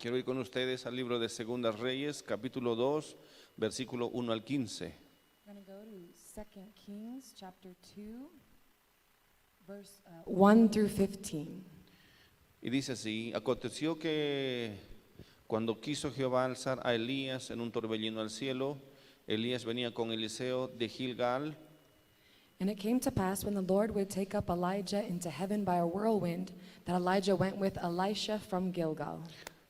Quiero ir con ustedes al libro de Segundas Reyes, capítulo 2, versículo 1 al 15. We're going to go to 2 Kings chapter 2, verse 1 through 15. Y dice así: aconteció que cuando quiso Jehová alzar a Elías en un torbellino al cielo, Elías venía con Eliseo de Gilgal. And it came to pass when the Lord would take up Elijah into heaven by a whirlwind, that Elijah went with Elisha from Gilgal.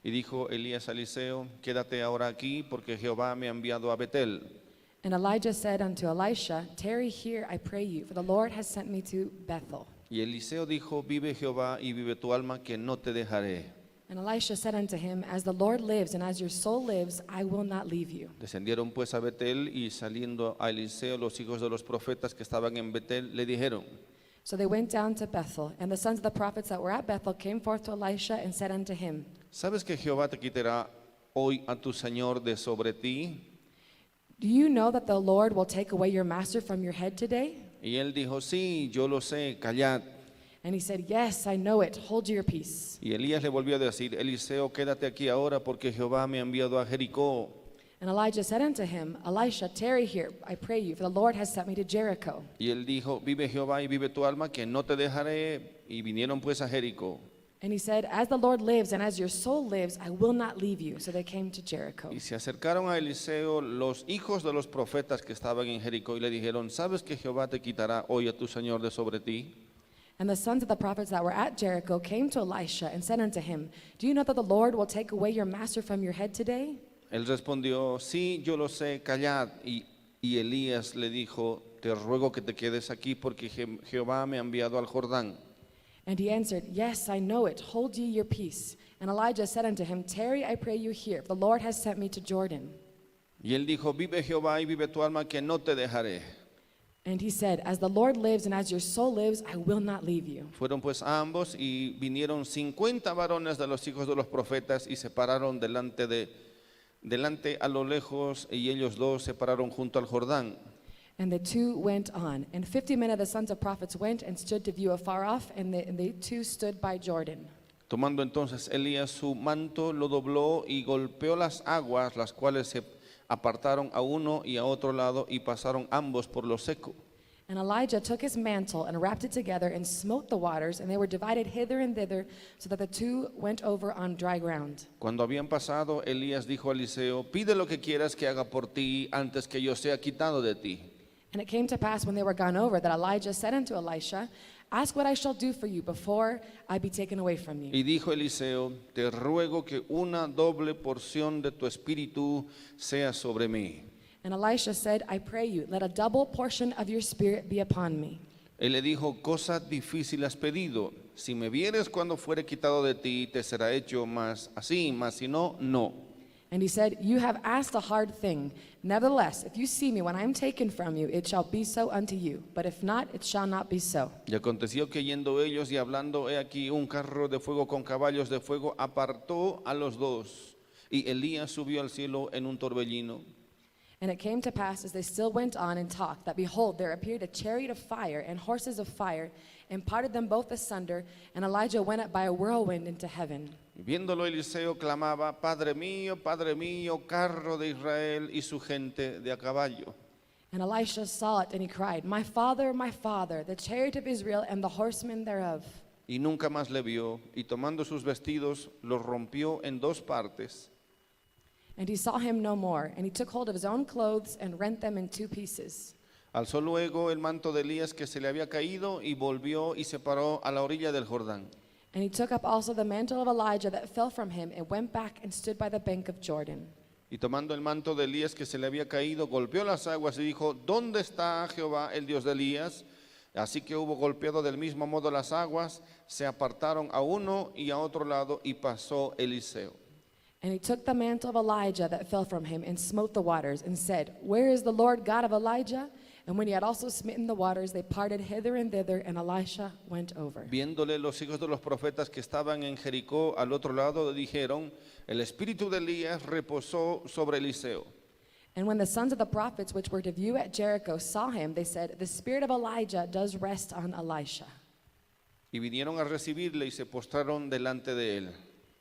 Y dijo Elías a Eliseo: quédate ahora aquí, porque Jehová me ha enviado a Betel. And Elijah said unto Elisha, tarry here, I pray you, for the Lord has sent me to Bethel. Y Eliseo dijo: vive Jehová y vive tu alma, que no te dejaré. And Elisha said unto him, as the Lord lives and as your soul lives, I will not leave you. Descendieron pues a Betel, y saliendo a Eliseo los hijos de los profetas que estaban en Betel le dijeron: So they went down to Bethel, and the sons of the prophets that were at Bethel came forth to Elisha and said unto him, ¿sabes que Jehová te quitará hoy a tu señor de sobre ti? do you know that the Lord will take away your master from your head today? Y él dijo: sí, yo lo sé, callad. And he said, yes, I know it, hold your peace. Y Elías le volvió a decir: Eliseo, quédate aquí ahora, porque Jehová me ha enviado a Jericó. And Elijah said unto him, Elisha, tarry here, I pray you, for the Lord has sent me to Jericho. Y él dijo: vive Jehová y vive tu alma, que no te dejaré. Y vinieron pues a Jericó. And he said, as the Lord lives and as your soul lives, I will not leave you. So they came to Jericho. Y se acercaron a Eliseo los hijos de los profetas que estaban en Jericó y le dijeron: ¿sabes que Jehová te quitará hoy a tu señor de sobre ti? And the sons of the prophets that were at Jericho came to Elisha and said unto him, do you know that the Lord will take away your master from your head today? Él respondió: sí, yo lo sé, callad. Y Elías le dijo: te ruego que te quedes aquí, porque Jehová me ha enviado al Jordán. And he answered, yes, I know it, hold ye your peace. And Elijah said unto him, tarry, I pray you here, for the Lord has sent me to Jordan. Y él dijo: vive Jehová y vive tu alma, que no te dejaré. And he said, as the Lord lives and as your soul lives, I will not leave you. Fueron pues ambos, y vinieron 50 varones de los hijos de los profetas, y se pararon delante a lo lejos, y ellos dos se pararon junto al Jordán. And the two went on. And 50 men of the sons of prophets went and stood to view afar off, and they two stood by Jordan. Tomando entonces Elías su manto, lo dobló y golpeó las aguas, las cuales se apartaron a uno y a otro lado, y pasaron ambos por lo seco. And Elijah took his mantle and wrapped it together and smote the waters, and they were divided hither and thither, so that the two went over on dry ground. Cuando habían pasado, Elías dijo a Eliseo: pide lo que quieras que haga por ti, antes que yo sea quitado de ti. And it came to pass when they were gone over that Elijah said unto Elisha, ask what I shall do for you before I be taken away from you. Y dijo Eliseo: te ruego que una doble porción de tu espíritu sea sobre mí. And Elisha said, I pray you, let a double portion of your spirit be upon me. Él le dijo: cosa difícil has pedido. Si me vieres cuando fuere quitado de ti, te será hecho más así, mas si no, no. And he said, you have asked a hard thing. Nevertheless, if you see me when I am taken from you, it shall be so unto you. But if not, it shall not be so. Y aconteció que yendo ellos y hablando, he aquí un carro de fuego con caballos de fuego apartó a los dos. Y Elías subió al cielo en un torbellino. And it came to pass as they still went on and talked, that behold, there appeared a chariot of fire and horses of fire, and parted them both asunder, and Elijah went up by a whirlwind into heaven. Viéndolo, Eliseo clamaba: Padre mío, carro de Israel y su gente de a caballo. And Elisha saw it, and he cried, my father, the chariot of Israel and the horsemen thereof. Y nunca más le vio, y tomando sus vestidos, los rompió en dos partes. And he saw him no more, and he took hold of his own clothes and rent them in two pieces. Alzó luego el manto de Elías que se le había caído, y volvió y se paró a la orilla del Jordán. And he took up also the mantle of Elijah that fell from him, and went back and stood by the bank of Jordan. Y tomando el manto de Elías que se le había caído, golpeó las aguas y dijo: ¿dónde está Jehová, el Dios de Elías? Así que hubo golpeado del mismo modo las aguas, se apartaron a uno y a otro lado, y pasó Eliseo. And he took the mantle of Elijah that fell from him, and smote the waters, and said, where is the Lord God of Elijah? And when he had also smitten the waters, they parted hither and thither, and Elisha went over. Viéndole los hijos de los profetas que estaban en Jericó al otro lado, dijeron: el espíritu de Elías reposó sobre Eliseo. And when the sons of the prophets which were to view at Jericho saw him, they said, the spirit of Elijah does rest on Elisha. Y vinieron a recibirle y se postraron delante de él.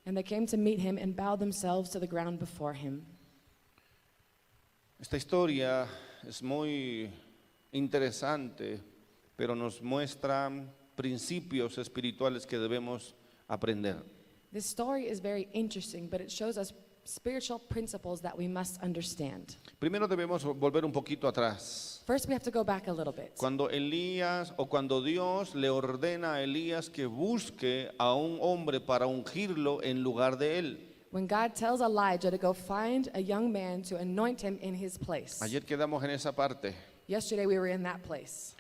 And they came to meet him and bowed themselves to the ground before him. Esta historia es muy interesante, pero nos muestra principios espirituales que debemos aprender. This story is very interesting, but it shows us spiritual principles that we must understand. Primero debemos volver un poquito atrás. First, we have to go back a little bit. Cuando Dios le ordena a Elías que busque a un hombre para ungirlo en lugar de él. When God tells Elijah to go find a young man to anoint him in his place. Ayer quedamos en esa parte. Yesterday we were in that place.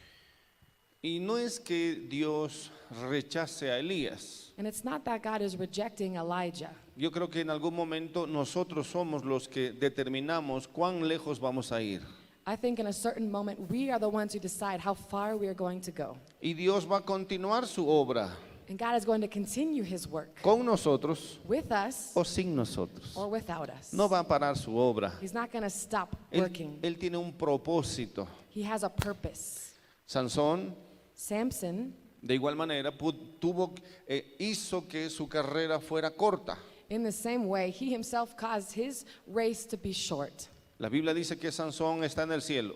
Y no es que Dios rechace a Elías. And it's not that God is rejecting Elijah. Yo creo que en algún momento nosotros somos los que determinamos cuán lejos vamos a ir. I think in a certain moment we are the ones who decide how far we are going to go. Y Dios va a continuar su obra And God is going to continue his work con nosotros with us o sin nosotros. or without us. No va a parar su obra. He's not going to stop Él, working. él tiene un propósito. He has a purpose. Sansón, Samson, de igual manera, hizo que su carrera fuera corta. in the same way, he himself caused his race to be short. La Biblia dice que Sansón está en el cielo.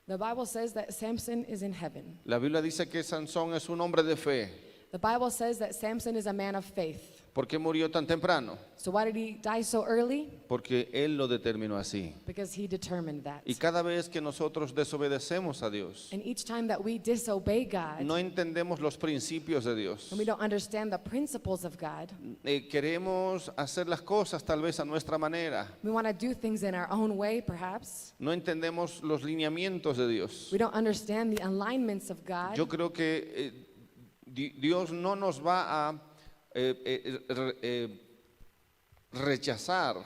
The Bible says that Samson is in heaven. La Biblia dice que Sansón es un hombre de fe. The Bible says that Samson is a man of faith. ¿Por qué murió tan temprano? So why did he die so early? Porque Él lo determinó así. Because he determined that. Y cada vez que nosotros desobedecemos a Dios, And each time that we disobey God, no entendemos los principios de Dios. and we don't understand the principles of God, Queremos hacer las cosas tal vez a nuestra manera. we want to do things in our own way, perhaps. No entendemos los lineamientos de Dios. We don't understand the alignments of God. Yo creo que Dios no nos va a rechazar.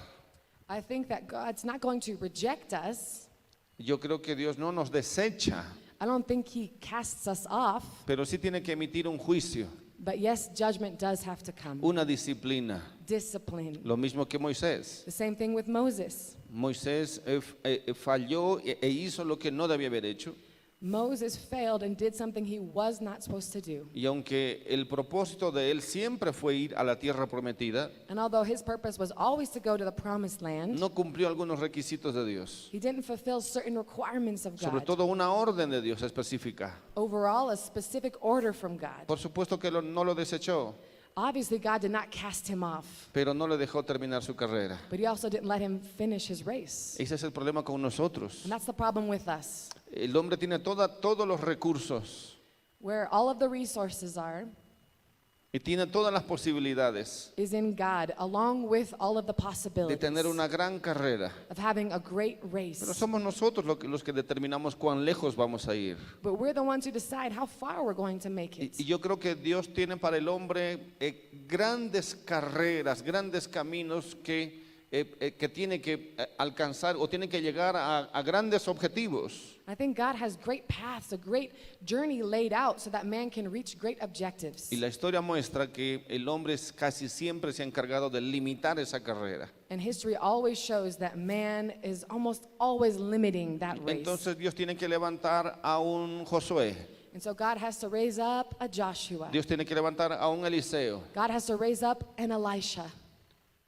I think that God's not going to reject us. Yo creo que Dios no nos desecha, I don't think he casts us off. pero sí tiene que emitir un juicio, But yes, judgment does have to come. una disciplina. Discipline. Lo mismo que Moisés. The same thing with Moses. Moisés falló e hizo lo que no debía haber hecho. Moses failed and did something he was not supposed to do. Y aunque el propósito de él siempre fue ir a la tierra prometida, And although his purpose was always to go to the promised land, no cumplió algunos requisitos de Dios. he didn't fulfill certain requirements of Sobre God. todo una orden de Dios específica. Overall, a specific order from God. Por supuesto que no lo desechó, Obviously, God did not cast him off, pero no le dejó terminar su carrera. but he also didn't let him finish his race. Ese es el problema con nosotros. And that's the problem with us. El hombre tiene todos los recursos Where all of the resources are y tiene todas las posibilidades is in God, along with all of the de possibilities tener una gran carrera. of having a great race. Pero somos nosotros los que determinamos cuán lejos vamos a ir. But we're the ones who decide how far we're going to make Y it. yo creo que Dios tiene para el hombre grandes carreras, grandes caminos que tiene que alcanzar o tiene que llegar a grandes objetivos. I think God has great paths, a great journey laid out so that man can reach great objectives. Y la historia muestra que el hombre casi siempre se ha encargado de limitar esa carrera. And history always shows that man is almost always limiting that race. Entonces Dios tiene que levantar a un Josué. And so God has to raise up a Joshua. Dios tiene que levantar a un Eliseo. God has to raise up an Elisha.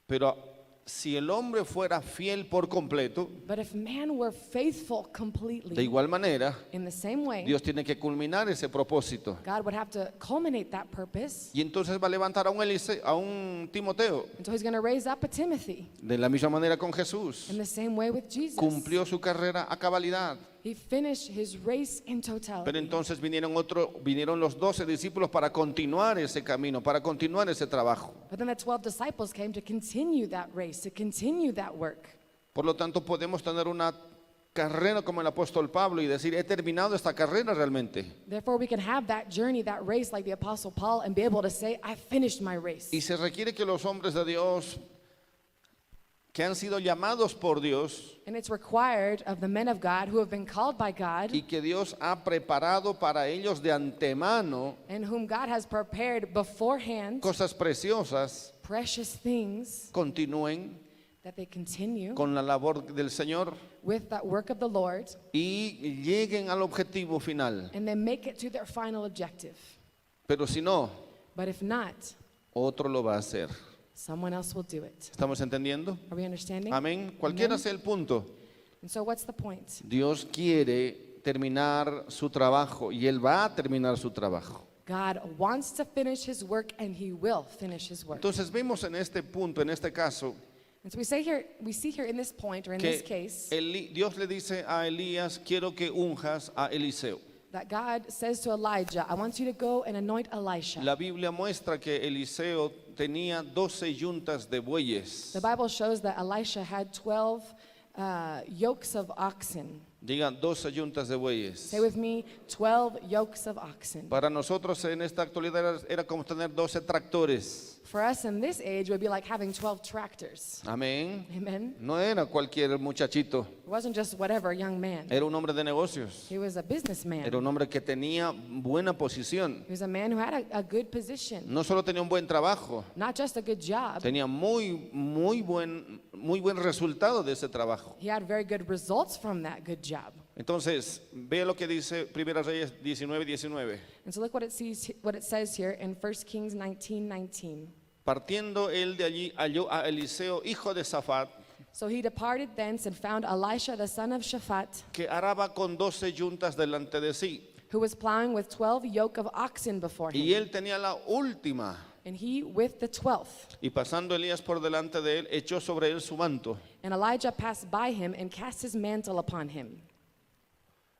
Pero si el hombre fuera fiel por completo, But if man were faithful de completely, igual manera, in the same way, Dios tiene que culminar ese propósito. God would have to culminate that purpose. Y entonces va a levantar a un Timoteo. And so he's going to raise up a Timothy. De la misma manera con Jesús. In the same way with Jesus. Cumplió su carrera a cabalidad. He finished his race in totality. Pero entonces vinieron los 12 discípulos para continuar ese camino, para continuar ese trabajo. But then the 12 disciples came to continue that race, to continue that work. Por lo tanto, podemos tener una carrera como el apóstol Pablo y decir, he terminado esta carrera realmente. Therefore, we can have that journey, that race like the Apostle Paul and be able to say, I finished my race. Y se requiere que los hombres de Dios que han sido llamados por Dios And it's required of the men of God who have been called by God y que Dios ha preparado para ellos de antemano and whom God has prepared beforehand cosas preciosas, precious things, continúen that they continue con la labor del Señor with that work of the Lord y lleguen al objetivo final. and then make it to their final objective. Pero si no, But if not, otro lo va a hacer. someone else will do it. ¿Estamos entendiendo? Are we understanding? Amén. Cualquiera Amen. sea el punto. And so what's the point? Dios quiere terminar su trabajo y Él va a terminar su trabajo. God wants to finish his work, and he will finish his work. Entonces vemos en este punto, en este caso, And so we see here in this point, or in this case, Dios le dice a Elías, quiero que unjas a Eliseo. that God says to Elijah, I want you to go and anoint Elisha. La Biblia muestra que Eliseo tenía 12 yuntas de bueyes. The Bible shows that Elisha had 12 yokes of oxen. Digan 12 yuntas de bueyes. Say with me, 12 yokes of oxen. Para nosotros en esta actualidad era como tener 12 tractores. For us in this age, it would be like having 12 tractors. Amén. Amen. No era cualquier muchachito, It wasn't just whatever young man. era un hombre de negocios. He was a businessman. Era un hombre que tenía buena posición. He was a man who had a good position, No solo tenía un buen trabajo, not just a good job. tenía muy buen resultado de ese trabajo. He had very good results from that good job. Entonces, vea lo que dice Primera Reyes 19:19. And so look what it says here in 1 Kings 19:19. Partiendo él de allí, halló a Eliseo, hijo de Safat, So he departed thence and found Elisha the son of Shaphat, que araba con 12 yuntas delante de sí. who was plowing with 12 yoke of oxen before Y him, él tenía la última. and he with the 12th. Y pasando Elías por delante de él, echó sobre él su manto. And Elijah passed by him and cast his mantle upon him.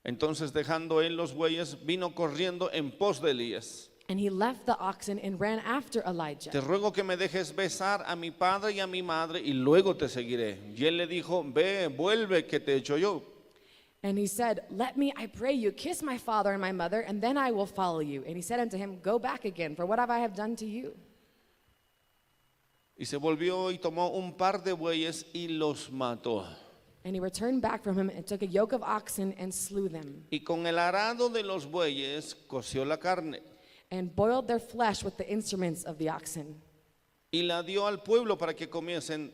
Entonces, dejando él los bueyes, vino corriendo en pos de Elías. And he left the oxen and ran after Elijah. Te ruego que me dejes besar a mi padre y a mi madre y luego te seguiré. Y él le dijo, ve, vuelve, que te echo yo. And he said, Let me, I pray you, kiss my father and my mother, and then I will follow you. And he said unto him, Go back again, for what have I have done to you? Y se volvió y tomó un par de bueyes y los mató. And he returned back from him and took a yoke of oxen and slew them, Y con el arado de los bueyes coció la carne and boiled their flesh with the instruments of the oxen. y la dio al pueblo para que comiesen.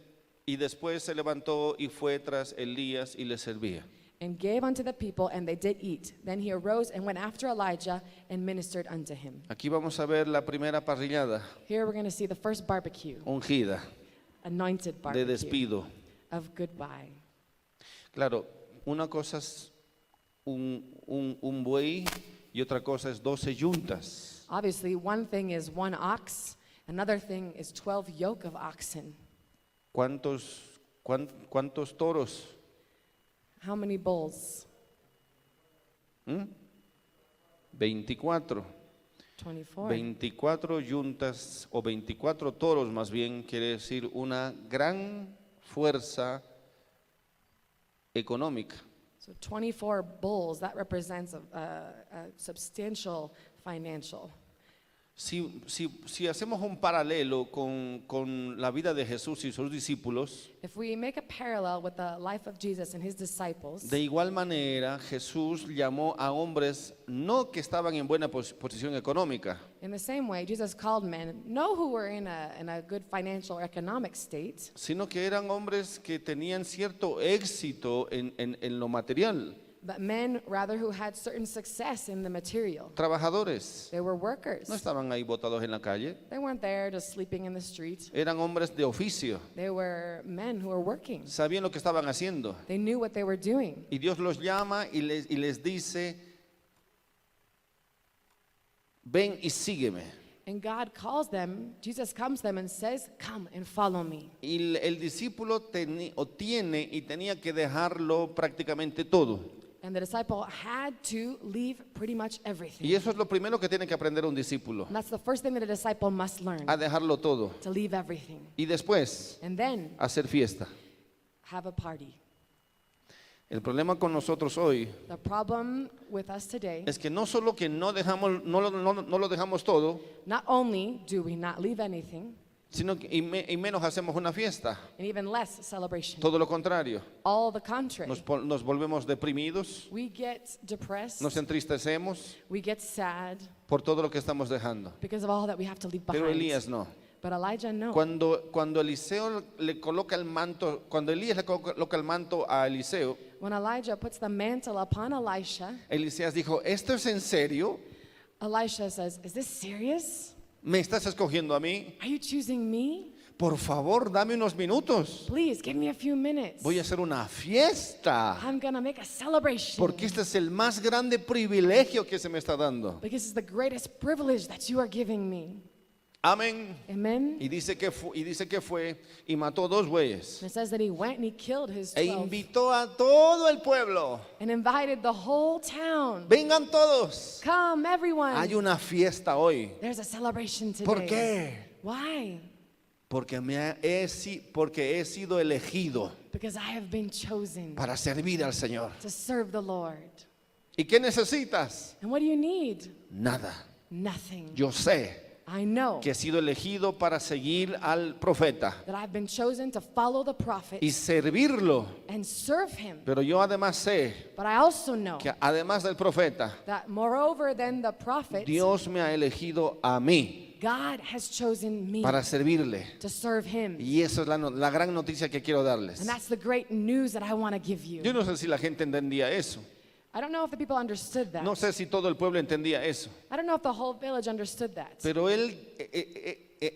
Y después se levantó y fue tras Elías y le servía. And gave unto the people, and they did eat. Then he arose and went after Elijah and ministered unto him. Aquí vamos a ver la primera parrillada Here we're going to see the first barbecue, ungida anointed de barbecue despido. of goodbye. Claro, una cosa es un buey y otra cosa es 12 yuntas. Obviously, one thing is one ox, another thing is 12 yoke of oxen. ¿Cuántos toros? How many bulls? 24. 24. 24 yuntas o 24 toros más bien quiere decir una gran fuerza económica. So 24 bulls, that represents a substantial financial. Si hacemos un paralelo con la vida de Jesús y sus discípulos, If we make a parallel with the life of Jesus and his disciples, de igual manera Jesús llamó a hombres no que estaban en buena posición económica, in the same way, Jesus called men, no who were in a good financial or economic state, sino que eran hombres que tenían cierto éxito en lo material, but men rather who had certain success in the material. trabajadores. They were workers. No estaban ahí botados en la calle, They weren't there just sleeping in the street. eran hombres de oficio, They were men who were working. sabían lo que estaban haciendo. They knew what they were doing. Y Dios los llama y les dice, ven y sígueme. And God calls them, Jesus comes to them and says, Come and follow me. Y el discípulo tiene y tenía que dejarlo prácticamente todo. And the disciple had to leave pretty much everything. Y eso es lo primero que tiene que aprender un discípulo, And that's the first thing that a disciple must learn, a dejarlo todo. to leave everything. Y después, And then hacer fiesta. have a party. El problema con nosotros hoy The problem with us today, es que no solo que no lo dejamos todo, not only do we not leave anything, sino que y menos hacemos una fiesta. and even less celebration. Todo lo contrario, All the contrary. nos volvemos deprimidos, We get depressed, nos entristecemos we get sad por todo lo que estamos dejando. because of all that we have to leave Pero behind. Elías no. But Elijah, no. Cuando Eliseo le coloca el manto, cuando Elías le coloca el manto a Eliseo, When Elijah puts the mantle upon Elisha, Eliseo dijo, ¿esto es en serio? Elisha says, Is this serious? ¿Me estás escogiendo a mí? Are you choosing me? por favor, dame unos minutos. Please give me a few minutes. Voy a hacer una fiesta. I'm going to make a celebration. Porque este es el más grande privilegio que se me está dando. Because it's the greatest privilege that you are giving me. Amén. Amen. Y dice que fue y mató 2 bueyes. And it says that he went and he killed his E 12 invitó a todo el pueblo. and invited the whole town. Vengan todos. Come, everyone. Hay una fiesta hoy. There's a celebration today. ¿Por qué? Why? Porque he sido elegido Because I have been chosen para servir al Señor. to serve the Lord. ¿Y qué necesitas? And what do you need? Nada. Nothing. Yo sé I know que he sido elegido para seguir al profeta that I've been chosen to follow the prophet y servirlo. and serve him. Pero yo además sé But I also know que además del profeta, that moreover than the prophet, Dios me ha elegido a mí God has chosen me para servirle. to serve him. Y esa es la gran noticia que quiero darles. And that's the great news that I want to give Yo you. no sé si la gente entendía eso. I don't know if the people understood that. No sé si todo el pueblo entendía eso. I don't know if the whole village understood that. Pero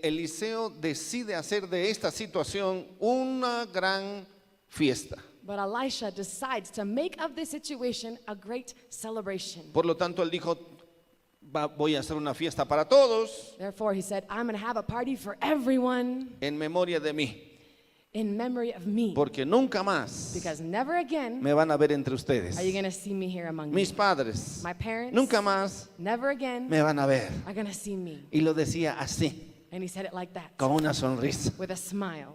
Eliseo decide hacer de esta situación una gran fiesta. But Elisha decides to make of this situation a great celebration. Por lo tanto, él dijo, voy a hacer una fiesta para todos Therefore, he said, I'm going to have a party for everyone en memoria de mí. in memory of me. Porque nunca más Because never again me van a ver entre ustedes. are you going to see me here among Mis you. padres My parents nunca más never again me van a ver. are going to see me. Y lo decía así, And he said it like that, con una sonrisa. with a smile.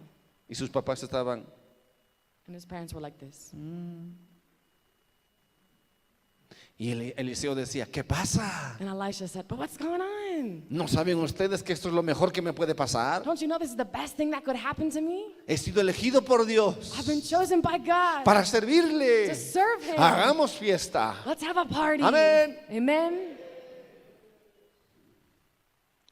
Y sus papás estaban, And his parents were like this. y Eliseo decía, ¿qué pasa? And Elisha said, but what's going on? ¿No saben ustedes que esto es lo mejor que me puede pasar? Don't you know this is the best thing that could happen to me? He sido elegido por Dios I've been chosen by God para servirle. to serve him. Hagamos fiesta. Let's have a party. Amén. Amen.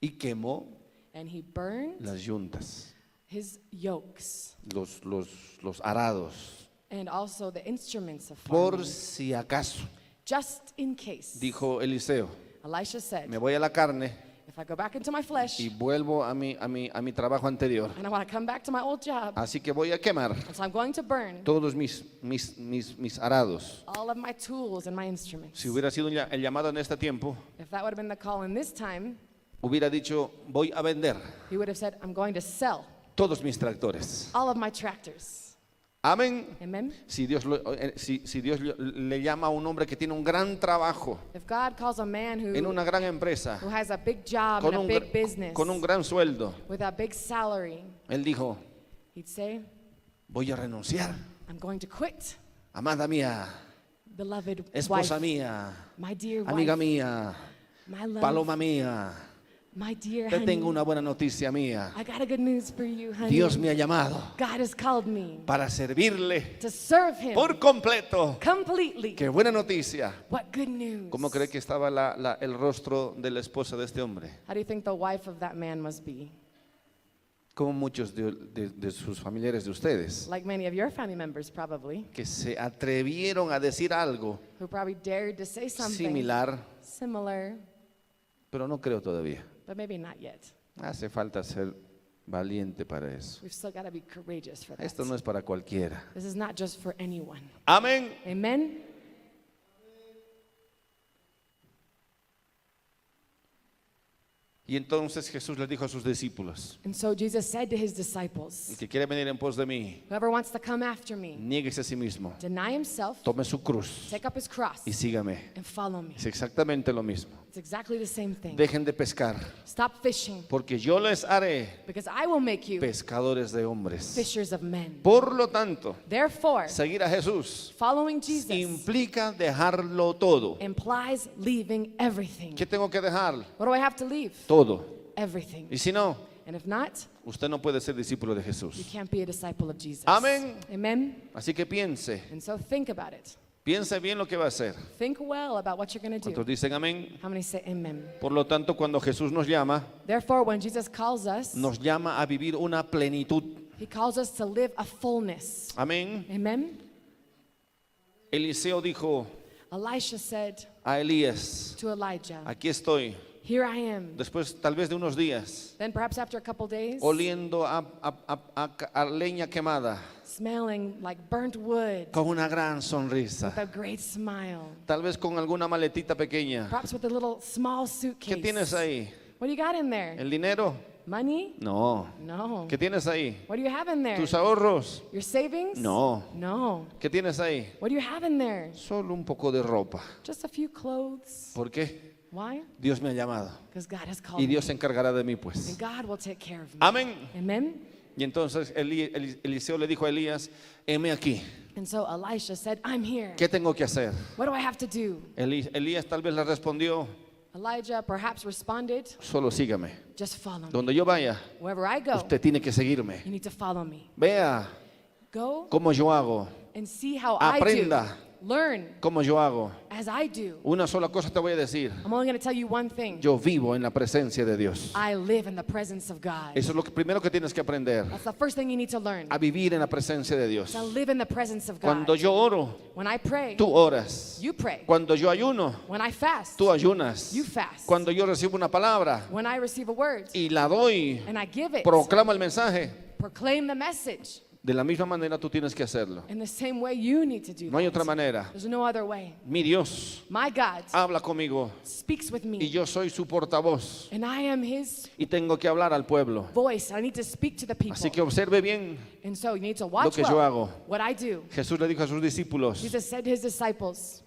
Y quemó And he burned las yuntas, his yokes los arados, and also the instruments of por farming. si acaso. Just in case. Dijo Eliseo, Elisha said, me voy a la carne if I go back into my flesh y vuelvo a mi trabajo anterior. and I want to come back to my old job, Así que voy a quemar and so I'm going to burn todos mis arados. all of my tools and my instruments. Si hubiera sido el llamado en este tiempo, If that would have been the call in this time, hubiera dicho, voy a vender he would have said, I'm going to sell todos mis tractores. all of my tractors. Amén. Amen. Si Dios le llama a un hombre que tiene un gran trabajo If God calls a man en una gran empresa, who has a big job con and a un, big business con un gran sueldo, with a big salary, él dijo, he'd say, voy a renunciar. I'm going to quit. Amada mía, Beloved esposa wife, mía, my dear amiga wife, mía, my love, paloma mía, my dear te honey, tengo una buena noticia mía. I got a good news for you, honey. Dios me ha llamado God has called me para servirle to serve him por completo. completely. Qué buena noticia. What good news. ¿Cómo cree que estaba el rostro de la esposa de este hombre? How do you think the wife of that man must be? Como muchos de sus familiares de ustedes, Like many of your family members probably, que se atrevieron a decir algo who probably dared to say something similar, similar, pero no creo todavía. but maybe not yet. Hace falta ser valiente para eso. We've still got to be courageous for that. Esto no es para cualquiera. This is not just for anyone. Amén. Amen. Y entonces Jesús les dijo a sus discípulos, And so Jesus said to his el disciples, que quiere venir en pos de mí, whoever wants to come after me, niéguese a sí mismo, deny himself, tome su cruz take up his cross, y sígame. and follow me. Es exactamente lo mismo. It's exactly the same thing. Dejen de pescar, Stop fishing, porque yo les haré because I will make you pescadores de hombres. fishers of men. Por lo tanto, Therefore, seguir a Jesús following Jesus implica dejarlo todo. implies leaving everything. ¿Qué tengo que dejar? What do I have to leave? Todo. Everything. Y si no, And if not, usted no puede ser discípulo de you Jesús. can't be a disciple of Jesus. Amén. Amen. Así que piense, And so think about it. piense bien lo que va a hacer. Think well about what you're going to ¿Cuántos do. dicen amén? How many say amen? Por lo tanto, cuando Jesús nos llama Therefore, when Jesus calls us, a vivir una plenitud. he calls us to live a fullness. Amén. Amen. Eliseo dijo Elisha said a Elías, to Elijah, aquí estoy, Here I am. Después tal vez de unos días, Then perhaps after a couple days, oliendo a leña quemada, smelling like burnt wood, con una gran sonrisa, with a great smile. tal vez con alguna maletita pequeña. Perhaps with a little small ¿Qué suitcase. tienes ahí? What do you got in there? ¿El dinero? Money? No. No. ¿Qué tienes ahí? What do you have in there? ¿Tus ahorros? Your savings? No. No. ¿Qué tienes ahí? What do you have in there? Solo un poco de ropa. Just a few clothes. ¿Por qué? Why? Dios me ha llamado Because God has called y me. Dios se encargará de mí, pues. And God will take care of me. Amén. Amen? Y entonces Eliseo le dijo a Elías, heme aquí, And so Elisha said, I'm here. ¿qué tengo que hacer? What do I have to do? Elías tal vez le respondió, Elijah perhaps responded, solo sígame. just follow me. Donde yo vaya, Wherever I go, usted tiene que seguirme. you need to follow me. Vea Go cómo yo hago, and see how aprenda I do. Learn cómo yo hago. as I do. Una sola cosa te voy a decir, I'm only going to tell you one thing. yo vivo en la presencia de Dios. I live in the presence of God. Eso es lo primero que tienes que aprender, That's the first thing you need to learn. a vivir en la presencia de Dios. To live in the presence of God. Cuando yo oro, When I pray, tú oras. you pray. Cuando yo ayuno, When I fast, tú ayunas. you fast. Cuando yo recibo una palabra When I receive a word y la doy, and I give it, proclama el mensaje. proclaim the message. De la misma manera tú tienes que hacerlo. In the same way, you need to do No hay that. otra manera. There's no other way. Mi Dios My God habla conmigo speaks with y me, yo soy su portavoz and I am His y tengo que hablar al pueblo. voice. I need to speak to the people. Así que observe bien. And so you need to watch que yo hago. what I do. Jesús le dijo a sus discípulos, Jesus said to His disciples,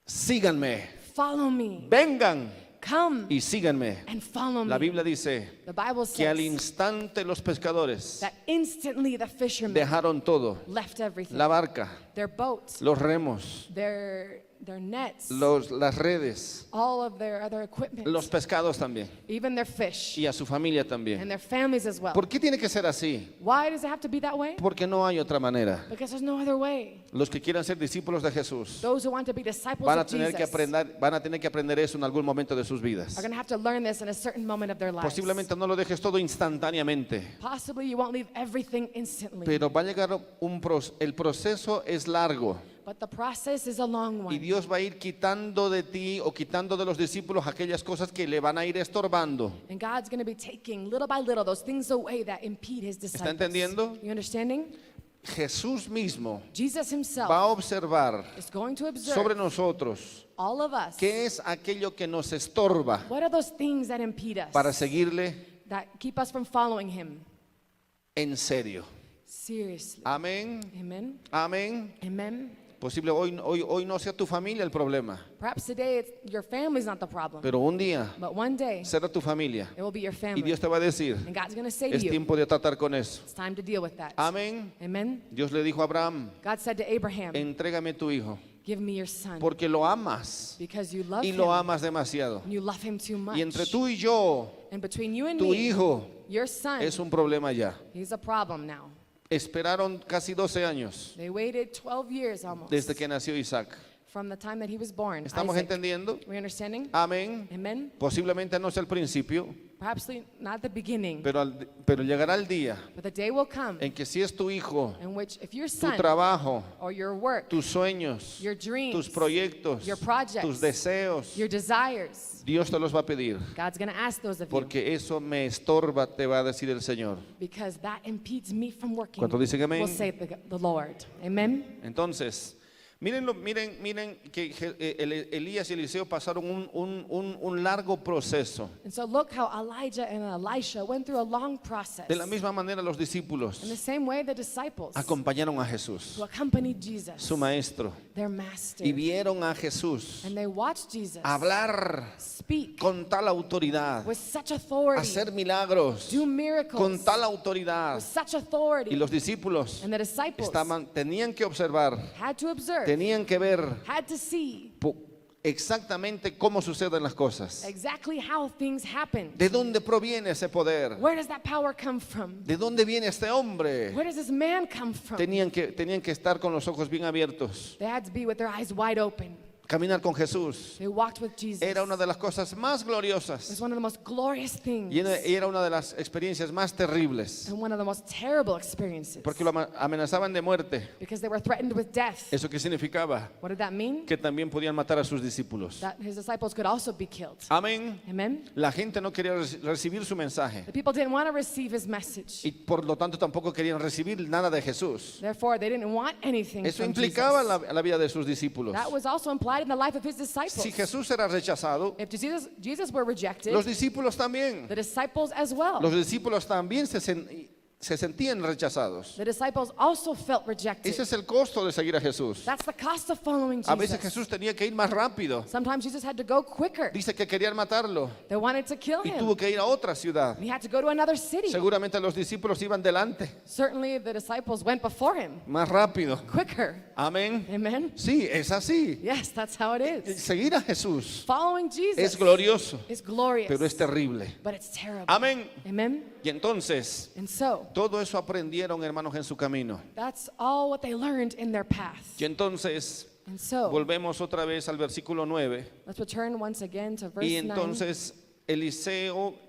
síganme, follow me, vengan come y síganme. and follow La me. Biblia dice The Bible que al says instante los pescadores that instantly the fishermen dejaron todo, left everything. la barca, Their boats, los remos, their nets, las redes, all of their other equipment, los pescados también even their fish, y a su familia and también. their families as well. ¿Por qué tiene que ser así? Why does it have to be that way? Porque no hay otra manera. Because there's no other way. Los que quieran ser discípulos de Jesús Those who want to be disciples van a of tener que Jesus aprender eso en algún momento de sus vidas. are going to have to learn this in a certain moment of their lives. Posiblemente no lo dejes todo instantáneamente, Possibly you won't leave everything instantly, pero va a llegar el proceso es largo but the process is a long y one. Dios va a ir quitando de ti o quitando de los discípulos aquellas cosas que le van a ir estorbando. And God's going to be taking little by little those things away that impede His disciples. entendiendo? You understanding? Jesús mismo Jesus Himself va a observar is going to observe sobre nosotros all of us. qué es aquello que nos estorba What are those things that impede us, para seguirle that keep us from following Him? en serio. Seriously. Amén, Amen. amén. Amen. Posible hoy no sea tu familia el problema, Perhaps today your family's not the problem, pero un día but one day será tu familia it will be your y family. Dios te va a decir, And God's going to say to es you, tiempo de tratar con eso. it's time to deal with that. Amén. Amen. Dios le dijo a Abraham, God said to Abraham, entrégame tu hijo, give me your son, porque lo amas because you love y him lo amas demasiado. and you love him too much. Y entre tú y yo, And between you and tu me, hijo your son, es un problema ya. he's a problem now. Esperaron casi 12 años They waited 12 years almost desde que nació Isaac. from the time that he was born. ¿Estamos Isaac. entendiendo? We understanding? Amén. Amen. Posiblemente no sea el principio, Perhaps not the beginning, pero llegará el día but the day will come en que si es tu hijo, in which if your tu son trabajo, or your work, tus sueños, your dreams, tus proyectos, your projects, tus deseos, your desires, Dios te los va a pedir. God's going to ask those of you, Porque eso me estorba, te va a decir el Señor. because that impedes me from working, ¿Cuántos dicen amén? will say the Lord. Amen. Entonces, miren que Elías y Eliseo pasaron un largo proceso. And so look how Elijah and Elisha went through a long process. De la misma manera los discípulos In the same way, the disciples acompañaron a Jesús, who accompanied Jesus, su maestro, their master, y vieron a Jesús and they watched Jesus hablar speak con tal autoridad, with such authority, hacer milagros do miracles con tal autoridad. with such authority, Y los discípulos and the disciples tenían que observar, had to observe, tenían que ver had to see exactamente cómo suceden las cosas. exactly how things happen. ¿De dónde proviene ese poder? Where does that power come from? ¿De dónde viene este hombre? Where does this man come from? Tenían que estar con los ojos bien abiertos, They had to be with their eyes wide open, Caminar con Jesús They walked with Jesus. era una de las cosas más It gloriosas was one of the most glorious things y era una de las experiencias más terribles, and one of the most terrible experiences porque lo amenazaban de muerte. because they were threatened with death. ¿Eso qué significaba? What did that mean? Que también podían matar a sus discípulos. That his disciples could also be killed. Amén. Amen? La gente no quería recibir su mensaje The people didn't want to receive his message. y por lo tanto tampoco querían recibir nada de Jesús. Therefore, they didn't want anything Eso from implicaba Jesus. la vida de sus discípulos. That was also implied in the life of his disciples. Si Jesús era rechazado, If Jesus were rejected, los discípulos también. the disciples as well. Los discípulos también se sentían rechazados. The disciples also felt rejected. Ese es el costo de seguir a Jesús. That's the cost of following A veces Jesus. Jesús tenía que ir más rápido. Sometimes Jesus had to go quicker. Dice que querían matarlo They wanted to kill y him. tuvo que ir a otra ciudad. And he had to go to another city. Seguramente los discípulos iban delante, Certainly the disciples went before him más rápido. quicker. Amén. Amen? Sí, es así. Yes, that's how it is. Seguir a Jesús Following Jesus es glorioso, is glorious, pero es terrible. but it's terrible. Amén. Amen? Y entonces, And so, todo eso aprendieron, hermanos, en su camino. that's all what they learned in their path. Y entonces, And so, volvemos otra vez al versículo 9. let's return once again to verse Y 9. entonces,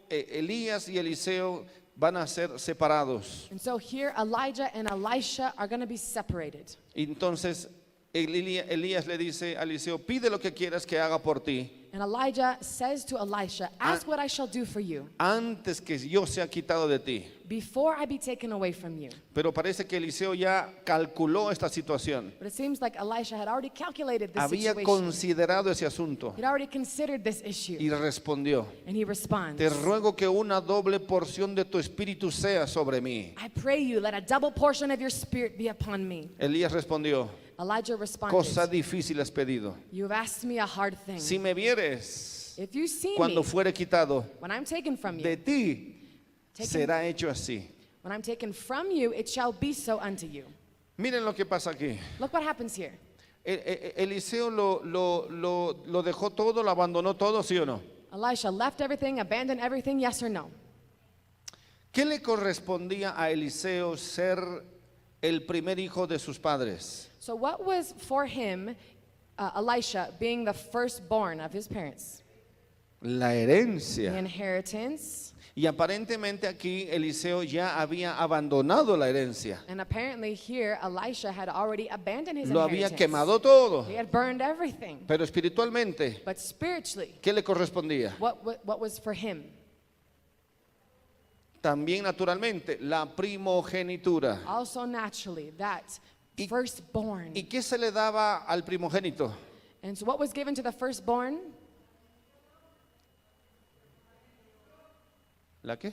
Elías y Eliseo van a ser separados. And so here, Elijah and Elisha are going to be separated. Y entonces, Elías le dice a Eliseo, pide lo que quieras que haga por ti, And Elijah says to Elisha, ask what I shall do for you antes que yo sea quitado de ti. before I be taken away from you. Pero parece que Eliseo ya calculó esta situación. But it seems like Elisha had already calculated this Había situation. considerado ese asunto He'd already considered this issue. y respondió, And he responds, te ruego que una doble porción de tu espíritu sea sobre mí. I pray you, let a double portion of your spirit be upon me. Elías respondió, Elijah responded, cosa difícil has pedido. you have asked me a hard thing. Si me vieres If you see cuando me, fuere quitado when I'm taken from de you, ti, Taken- será hecho así. when I'm taken from you, it shall be so unto you. Miren lo que pasa aquí. Look what happens here. Eliseo lo dejó todo, lo abandonó todo, ¿sí o no? Elisha left everything, abandoned everything, yes or no? ¿Qué le correspondía a Eliseo ser el primer hijo de sus padres? So what was for him, Elisha, being the firstborn of his parents? La The herencia. inheritance. Y aparentemente aquí Eliseo ya había abandonado la herencia. And apparently here, Elisha had already abandoned his Lo había inheritance. quemado todo. He had burned everything. Pero espiritualmente, But spiritually, ¿qué le correspondía? what was for him? También naturalmente, la primogenitura. Also naturally, that Y- firstborn. ¿Y qué se le daba al primogénito? And so what was given to the firstborn? ¿La qué?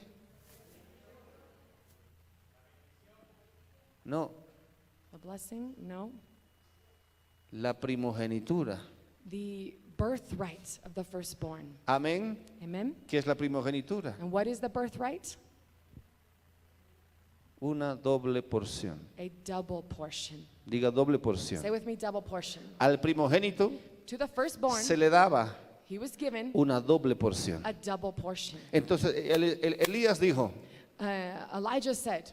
No, A blessing? No. la primogenitura. The birthright of the firstborn. Amén. Amen? ¿Qué es la primogenitura? And what is the birthright? Una doble porción. A double portion. Diga doble porción. Say with me, double portion. Al primogénito To the firstborn, se le daba he was given una doble porción. a double portion. Entonces Elías dijo, Elijah said,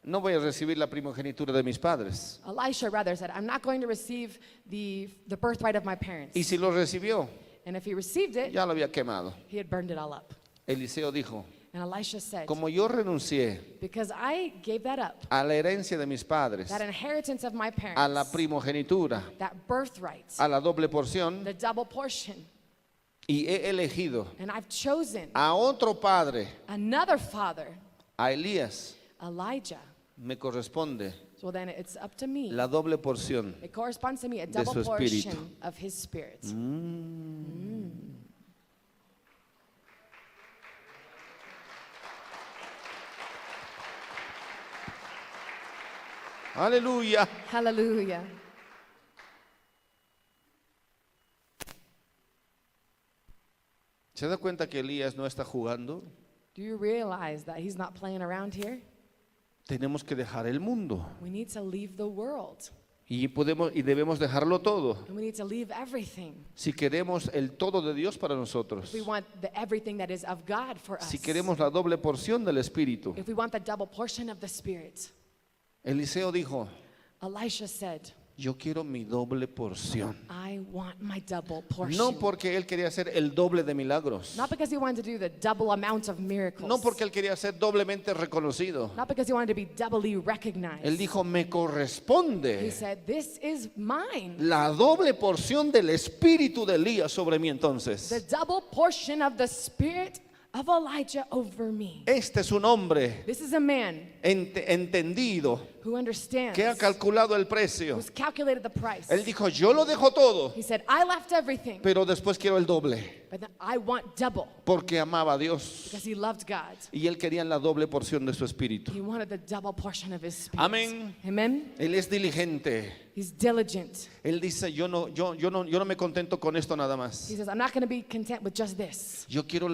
no voy a recibir la primogenitura de mis padres. Elisha rather said, I'm not going to receive the birthright of my parents. Y si lo recibió, And if he received it, ya lo había quemado. he had burned it all up. Eliseo dijo, And Elisha said, como yo renuncié because I gave that up, a la herencia de mis padres, that inheritance of my a la parents, primogenitura, that birthright, a la doble porción, the double portion, y he elegido and I've chosen a otro padre, another father, a Elías, Elijah. me corresponde So then it's up to me. la doble porción. It corresponds to me, a de double su espíritu. portion of his spirit. Aleluya. Hallelujah. ¿Se da cuenta que Elías no está jugando? Do you realize that he's not playing around here? Tenemos que dejar el mundo We need to leave the world. y debemos dejarlo todo. And we need to leave everything. Si queremos el todo de Dios para nosotros, If we want everything that is of God for us. si queremos la doble porción del Espíritu. If we want the double portion of the Spirit. Eliseo dijo, Elisha said, yo quiero mi doble porción. I want my double portion. No porque él quería hacer el doble de milagros. Not because he wanted to do the double amount of miracles. No porque él quería ser doblemente reconocido. Not because he wanted to be doubly recognized. Él dijo, me He corresponde said, this is mine. la doble porción del espíritu de Elías sobre mí The entonces. double portion of the spirit of Elijah over me. Este es un hombre This is a man entendido who understands, que ha calculado el precio. who's calculated the price. Él dijo, yo lo dejo todo, He said, I left everything, pero después quiero el doble, but then I want double porque amaba a Dios because he loved God. y él quería la doble porción de su espíritu. He wanted the double portion of his spirit. Amén. Amen. Él es diligente. He's diligent. Él dice, yo no me contento con esto nada He más. says, I'm not going to be content with just this. Yo quiero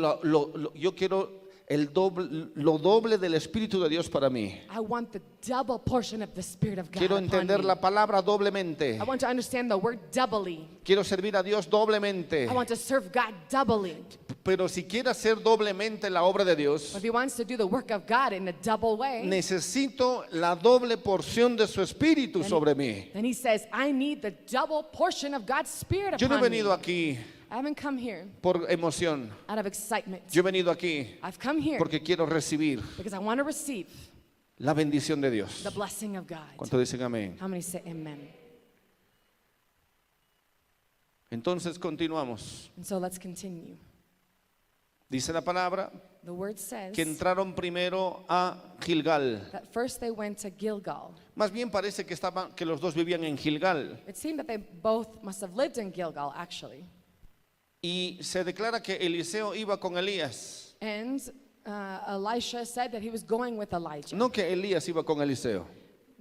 yo quiero lo doble del espíritu de Dios para mí. I want the double portion of the spirit of God Quiero upon entender me. la palabra doblemente. I want to understand the word doubly. Quiero servir a Dios doblemente. I want to serve God doubly. Pero si quiere hacer doblemente la obra de Dios, But if he wants to do the work of God in a double way, necesito la doble porción de su espíritu sobre mí. then he says, I need the double portion of God's spirit Yo no he upon me. venido aquí I haven't come here por emoción. out of excitement. Yo he venido aquí I've come here porque quiero recibir because I want to receive la bendición de Dios. the blessing of God. ¿Cuánto dicen amén? How many say amen? Entonces continuamos. And so let's continue. Dice la palabra The word says que entraron primero a Gilgal. that first they went to Gilgal. Más bien parece que los dos vivían en Gilgal. It seemed that they both must have lived in Gilgal, actually. Y se declara que Eliseo iba con Elías. And Elisha said that he was going with Elijah. No que Elías iba con Eliseo.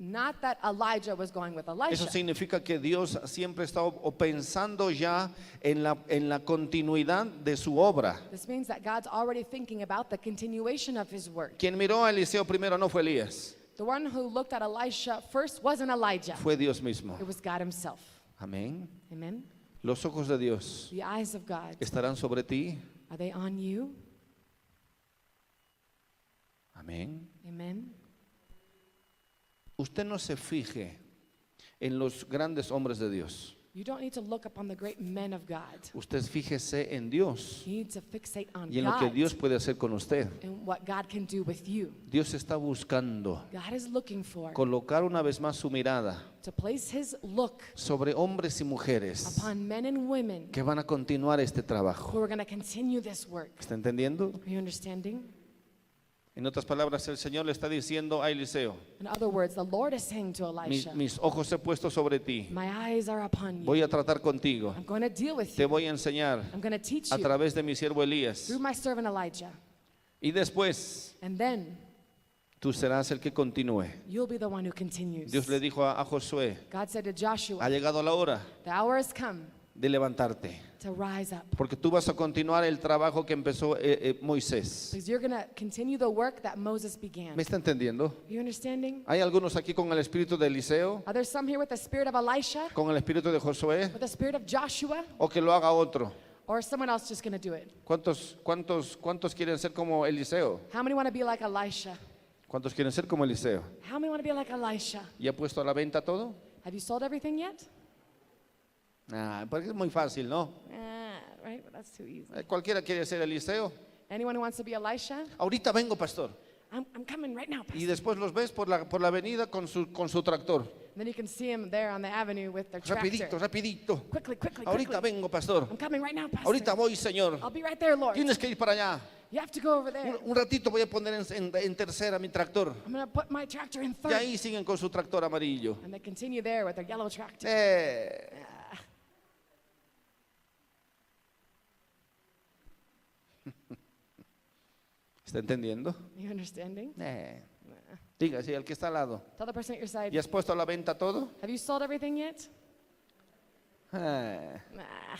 Not that Elijah was going with Eso Elisha. significa que Dios siempre está pensando ya en la continuidad de su obra. This means that God's already thinking about the continuation of his work. Quien miró a Eliseo primero no fue Elías, The one who looked at Elisha first wasn't Elijah. fue Dios mismo. It was God himself. Amén. Amen. Los ojos de Dios The eyes of God, estarán sobre ti. are they on you? Amén. Amen. Usted no se fije en los grandes hombres de Dios. You don't need to look upon the great men of God. Usted fíjese en Dios You need to fixate on y en lo que God Dios puede hacer con usted. and what God can do with you. Dios está buscando God is looking for colocar una vez más su mirada to place his look sobre hombres y mujeres upon men and women que van a continuar este who trabajo. are going to continue this work. ¿Está entendiendo? Are you understanding? En otras palabras, el Señor le está diciendo a Eliseo, In other words, the Lord is saying to Elisha, mis ojos he puesto sobre ti. my eyes are upon you. Voy a tratar contigo. I'm going to deal with Te you. voy a enseñar I'm going to teach a you través de mi siervo Elías. through my servant Elijah. Y después And then tú serás el que continúe. you'll be the one who continues. Dios le dijo a Josué, God said to ha Joshua, llegado la hora the hour has come de levantarte, to rise up. porque tú vas a continuar el trabajo que empezó Moisés. Because you're going to continue the work that Moses began. ¿Me está entendiendo? You understanding? ¿Hay algunos aquí con el espíritu de Eliseo, Are there some here with the spirit of Elisha, con el espíritu de Josué, with the spirit of Joshua, o que lo haga otro? or is someone else just going to do it? ¿Cuántos quieren ser como Eliseo? How many want to be like Elisha? ¿Cuántos quieren ser como Eliseo? How many want to be like Elisha? ¿Ya ha puesto a la venta todo? Have you sold everything yet? Porque es muy fácil, ¿no? Right? But that's too easy. Cualquiera quiere ser Eliseo. Anyone who wants to be Elisha? Ahorita vengo, pastor. I'm coming right now, Y Pastor. después los ves por la avenida con su tractor. And then you can see him there on the avenue with their Rapidito, tractor. rapidito. Quickly, quickly, Ahorita quickly. vengo, pastor. I'm coming right now, Pastor. Ahorita voy, Señor. I'll be right there, Lord. Tienes que ir para allá. You have to go over there. Un ratito voy a poner en tercera mi tractor. I'm going to put my tractor in Y third. ahí siguen con su tractor amarillo. And they continue there with their yellow tractor. ¿Está entendiendo? You understanding? Diga, sí, al que está al lado. Tell the person at your side, ¿Ya has puesto a la venta todo? have you sold everything yet? Eh. Nah.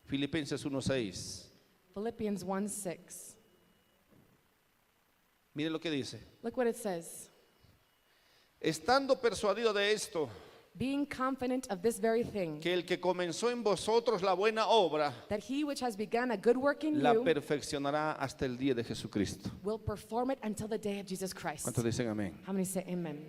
Filipenses 1:6. Philippians 1:6. Mire lo que dice. Look what it says. Estando persuadido de esto, being confident of this very thing, que el que comenzó en vosotros la buena obra, that he which has begun a good work in la you perfeccionará hasta el día de Jesucristo. will perform it until the day of Jesus Christ. ¿Cuántos dicen amén? How many say amen?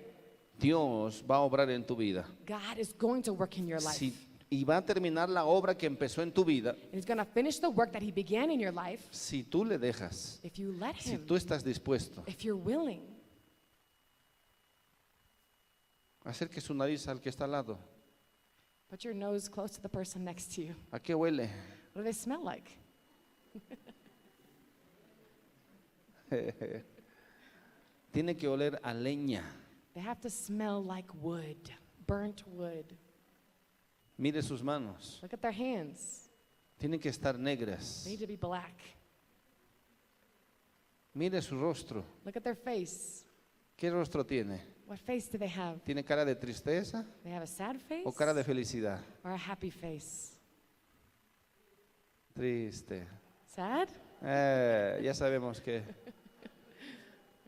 Dios va a obrar en tu vida. God is going to work in your life. Y va a terminar la obra que empezó en tu vida And he's going to finish the work that he began in your life si tú le dejas, if you let si him, tú estás dispuesto. if you're willing. Acerque su nariz al que está al lado. Put your nose close to the person next to you. ¿A qué huele? What do they smell like? Tiene que oler a leña. They have to smell like wood, burnt wood. Mire sus manos. Look at their hands. Tienen que estar negras. They need to be black. Mire su rostro. Look at their face. ¿Qué rostro tiene? What face do they have? ¿Tiene cara de tristeza They have a sad face o cara de felicidad? or a happy face? Triste. Sad? Ya sabemos que.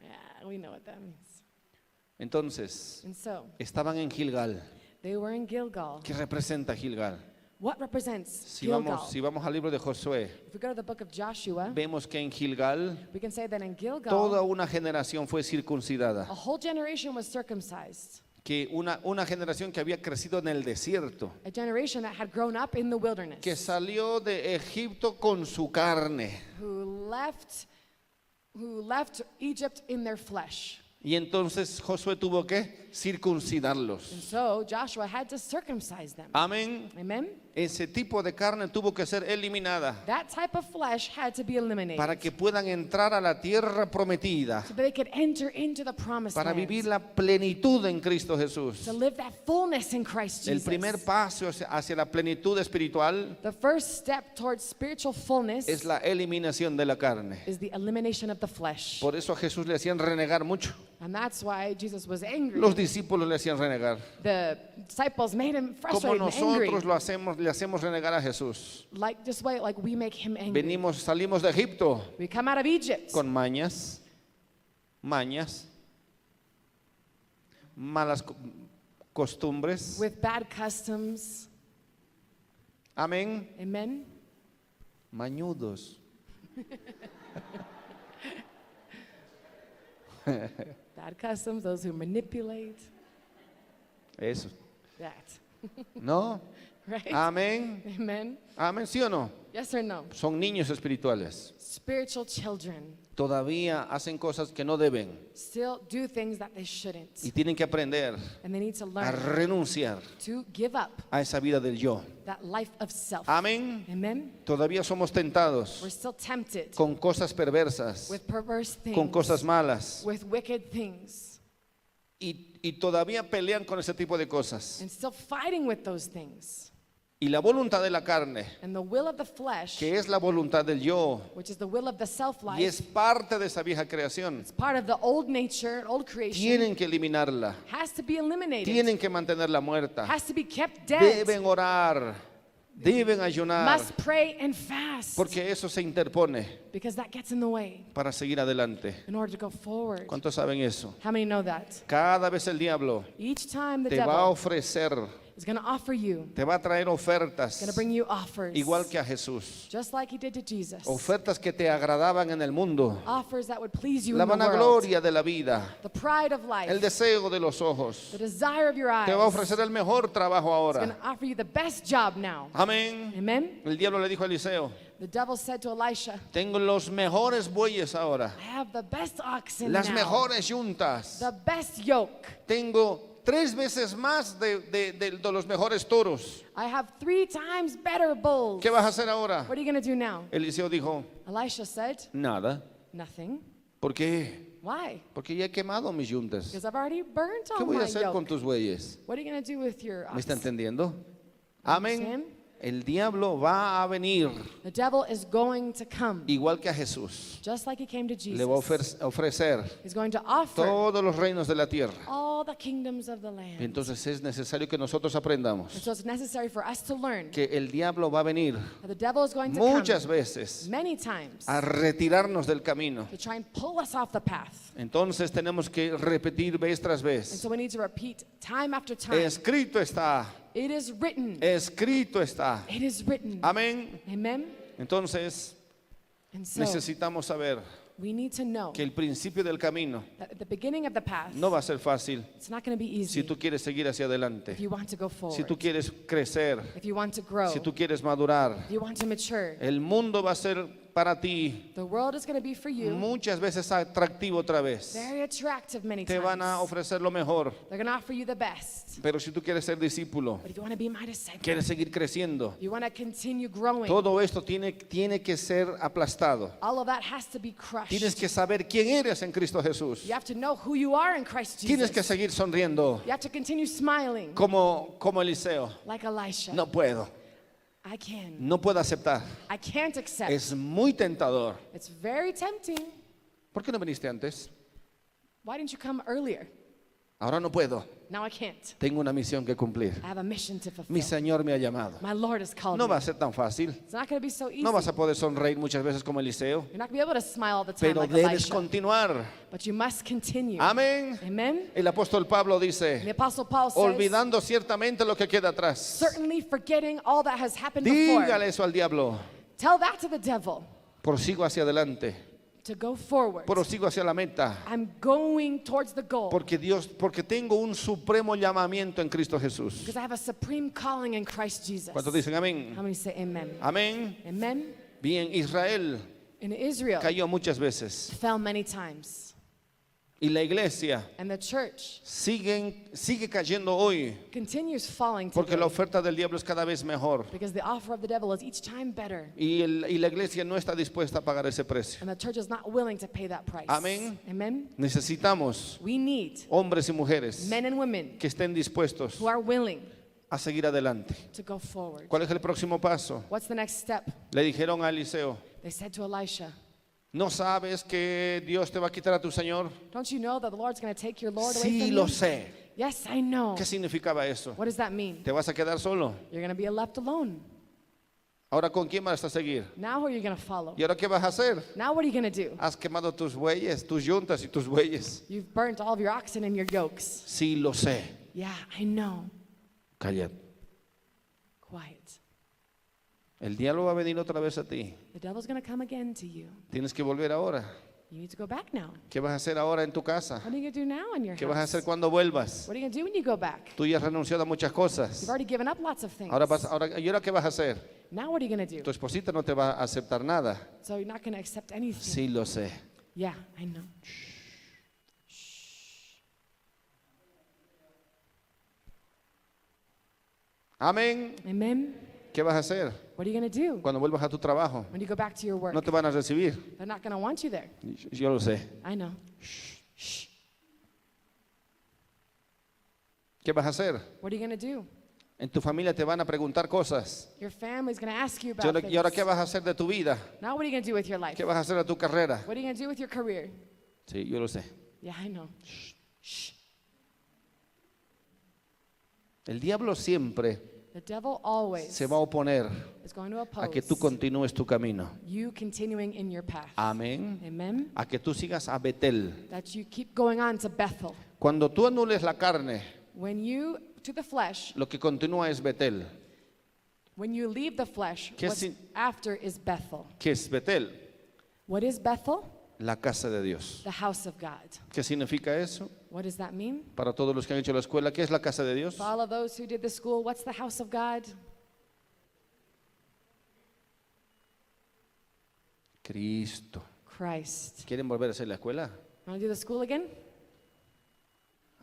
Yeah, we know what that means. Entonces, And so, estaban en Gilgal. they were in Gilgal. ¿Qué representa Gilgal? What represents Si Gilgal? vamos al libro de Josué, If we go to the book of Joshua, vemos que en Gilgal we can say that in toda Gilgal, una generación fue circuncidada. a whole generation was circumcised. Que una generación que había crecido en el desierto, A generation that had grown up in the wilderness, que salió de Egipto con su carne. who left Egypt in their flesh. Y entonces Josué tuvo que And circuncidarlos. so Joshua had to circumcise them. Amén. Amen? Ese tipo de carne tuvo que ser eliminada That type of flesh had to be eliminated para que puedan entrar a la tierra prometida, so that they could enter into the promised para land, vivir la plenitud en Cristo Jesús. to live that fullness in Christ El Jesus. primer paso hacia la plenitud espiritual The first step towards spiritual fullness es la eliminación de la carne. is the elimination of the flesh. Por eso a Jesús le hacían renegar mucho. And that's why Jesus was angry. Los discípulos le hacían renegar. The disciples made him Como frustrated and angry. nosotros le hacemos renegar a Jesús. Like we make him angry. Salimos de Egipto We come out of Egypt con mañas, malas costumbres. with bad customs. Amén. Amen? Mañudos. Bad customs, those who manipulate. Eso. That. ¿No? Right? Amén. Amen? Amén, ¿sí o no? Yes or no? Son niños espirituales. Spiritual children Todavía hacen cosas que no deben still do things that they shouldn't. y tienen que aprender And they need to a learn renunciar to give up a esa vida del yo. that life of self. Amén. Amen? Todavía somos tentados We're still tempted con cosas perversas, with perverse things, con cosas malas with wicked things, y todavía pelean con ese tipo de cosas. and still fighting with those things. Y la voluntad de la carne, And the will of the flesh, que es la voluntad del yo which is the will of the y self-life, es parte de esa vieja creación, it's part of the old nature, old creation, tienen que eliminarla, has to be eliminated, tienen que mantenerla muerta, has to be kept dead, deben orar, deben ayunar, must pray and fast, porque eso se interpone because that gets in the way para seguir adelante. in order to go forward. ¿Cuántos saben eso? How many know that? Cada vez el diablo Each time the te va a devil ofrecer, is going to offer you, te va a traer ofertas, going to bring you offers, igual que a Jesús. just like he did to Jesus, Ofertas que te agradaban en el mundo. offers that would please you La in the world, vanagloria de la vida, the pride of life, el deseo de los ojos. the desire of your eyes. Te va a ofrecer el mejor trabajo It's going ahora. to offer you the best job now. Amén. Amen? El diablo le dijo a Eliseo, The devil said to Elisha, tengo los mejores bueyes ahora, I have the best oxen las now, mejores yuntas. the best yoke. Tengo 3 veces más de los mejores toros. I have 3 times better bulls. ¿Qué vas a hacer ahora? What are you going to do now? Eliseo dijo, Elisha said, nada. nothing. ¿Por qué? Why? Porque ya he quemado mis yuntas. Because I've already burnt ¿Qué all voy a my hacer con yoke. tus bueyes? What are you going to do with your ¿Me está oxen? entendiendo? Understand? Amén. El diablo va a venir The devil is going to come, igual que a Jesús. just like he came to Le va a Jesus. ofrecer He's going to offer todos los reinos de la tierra. all all the kingdoms of the land. Entonces es necesario que nosotros aprendamos And so it's necessary for us to learn que el diablo va a venir that the devil is going to muchas come veces many times a retirarnos del camino. to try and pull us off the path. Entonces tenemos que repetir vez tras And vez. so we need to repeat time after time. Escrito está, It is written. escrito está. It is written. Amén. Amen. Entonces And so necesitamos saber we need to know que el principio del camino that at the beginning of the path, no va a ser fácil it's not going to be easy si tú quieres seguir hacia adelante, if you want to go forward, si tú quieres crecer, if you want to grow, si tú quieres madurar. if you want to mature. El mundo va a ser para ti The world is going to be for you muchas veces atractivo otra vez. very attractive many Te van a times. ofrecer lo mejor, They're going to offer you the best. pero si tú quieres ser discípulo, But if you want to be my disciple, quieres seguir creciendo, you want to continue growing, todo esto tiene que ser aplastado. all of that has to be crushed. Tienes que saber quién eres en Cristo Jesús. You have to know who you are in Christ Tienes que Jesus. seguir sonriendo You have to continue smiling como Eliseo. like Elisha. No puedo, I can. no puedo aceptar. I can't accept. Es muy tentador. It's very tempting. ¿Por qué no viniste antes? Why didn't you come earlier? Ahora no puedo. Now I can't. Tengo una misión que cumplir. I have a mission to Mi fulfill. Señor me ha llamado. My Lord has called No me. va a ser tan fácil. It's not going to be so easy. No vas a poder sonreír muchas veces como Eliseo, You're not going to be able to smile all the time pero like debes Elisha. continuar. But you must continue. Amén. Amen. El apóstol Pablo The dice, Apostle Paul says, olvidando ciertamente lo que queda atrás. certainly forgetting all that has happened before. Dígale eso al diablo. Tell that to the devil Prosigo hacia adelante. to go forward. Prosigo hacia la meta. I'm going towards the goal Porque tengo un supremo llamamiento en Cristo Jesús. because I have a supreme calling in Christ Jesus. ¿Cuántos dicen How amén? many say amen? Amén. Amen. Bien, Israel In Israel, cayó muchas veces. fell many times. Y la iglesia And the church sigue cayendo hoy. continues falling Porque today la oferta del diablo es cada vez mejor. because the offer of the devil is each time better. Y la iglesia no está dispuesta a pagar ese precio. And the church is not willing to pay that price. Amén. Amen. Necesitamos We need hombres y mujeres men and women que estén dispuestos who are willing a seguir adelante. to go forward. ¿Cuál es el próximo paso? What's the next step? Le dijeron a Eliseo, They said to Elisha, ¿no sabes que Dios te va a quitar a tu Señor? don't you know that the Lord's going to take your Lord away Sí, from lo you? sé. Yes, I know. ¿Qué significaba eso? What does that mean? ¿Te vas a quedar solo? You're going to be left alone. ¿Ahora con quién vas a seguir? Now who are you going to follow? ¿Y ahora qué vas a hacer? Now what are you going to do? Has quemado tus bueyes, tus yuntas y tus bueyes. You've burnt all of your oxen and your yokes. Sí, lo sé. Yeah, I know. Callad. Quiet. El diablo va a venir otra vez a ti. The devil's going to come again to you. Tienes que volver ahora. You need to go back now. ¿Qué vas a hacer ahora en tu casa? What are you going to do now in your ¿Qué vas a house? hacer cuando vuelvas? What are you going to do when you go back? Tú ya has renunciado a muchas cosas. You've already given up lots of things. ¿Y ahora qué vas a hacer? Now what are you going to Tu do? esposita no te va a aceptar nada. So you're not going to accept anything. Sí, lo sé. Yeah, I know. Amén. Amen. ¿Qué vas a hacer What are you going to do cuando vuelvas a tu trabajo? when you go back to your work? No te van a recibir. They're not going to want you there. Yo lo sé. I know. ¿Qué vas a hacer? What are you going to do? En tu familia te van a preguntar cosas. Your family's going to ask you ¿Y about ahora, things. y ahora qué vas a hacer de tu vida? Now what are you going to do with your life? ¿Qué vas a hacer de tu carrera? What are you going to do with your career? Sí, yo lo sé. Yeah, I know. El diablo siempre The devil always se va a oponer is going to a que oppose tú continúes tu camino. you continuing in your path. Amén. Amen. A que tú sigas a Betel. That you keep going on to Bethel. Cuando tú anules la carne, When you, to the flesh, lo que continúa es Betel. when you leave the flesh, ¿Qué what's sin- after is Bethel. ¿Qué es Betel? What is Bethel? La casa de Dios. The house of God. ¿Qué significa eso? What does that mean? Para todos los que han hecho la escuela, ¿qué es la casa de Dios? For all of those who did the school, what's the house of God? Cristo. Christ. ¿Quieren volver a hacer la escuela? Want to do the school again?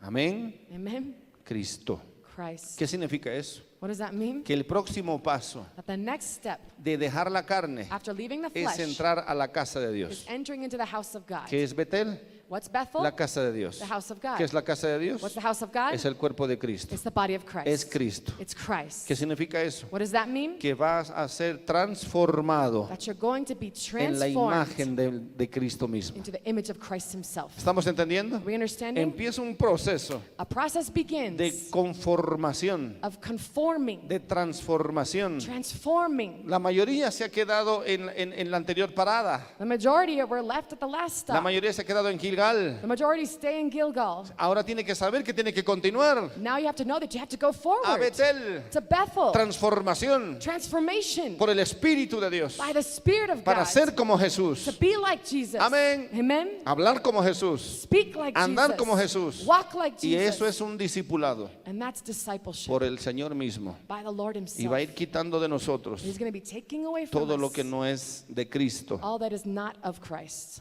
Amén. Amen. Cristo. Christ. ¿Qué significa eso? What does that mean? Que el próximo paso That the next step de dejar la carne after leaving the es flesh entrar a la casa de is Dios. entering into the house of God. ¿Qué es Betel? What's Bethel? La casa de Dios. The house of God. ¿Qué es la casa de Dios? What's the house of God? Es el cuerpo de Cristo. It's the body of Christ. Es Cristo. It's Christ. ¿Qué significa eso? What does that mean? Que vas a ser transformado That you're going to be en la transformed imagen de Cristo mismo. into the image of Christ himself. ¿Estamos entendiendo? Are we understanding? Empieza un proceso A process begins de conformación, of conforming, de transformación. transforming. La mayoría se ha quedado en la anterior parada. The majority were left at the last La stop. mayoría se ha quedado en Gilgal. The majority stay in Gilgal. Ahora tiene que saber que tiene que continuar Now you have to know that you have to go a forward Betel. to Bethel. Transformación Transformation por el Espíritu de Dios by the Spirit of para God. ser como To Jesús, be like Jesus. Amén. Amen. hablar como Jesús, Speak like andar Jesus. como Jesús. Walk like Y Jesus. eso es un discipulado And that's discipleship por el Señor mismo. by the Lord Y himself. va a ir quitando de nosotros He's going to be taking away from todo lo us que no es de Cristo. all that is not of Christ.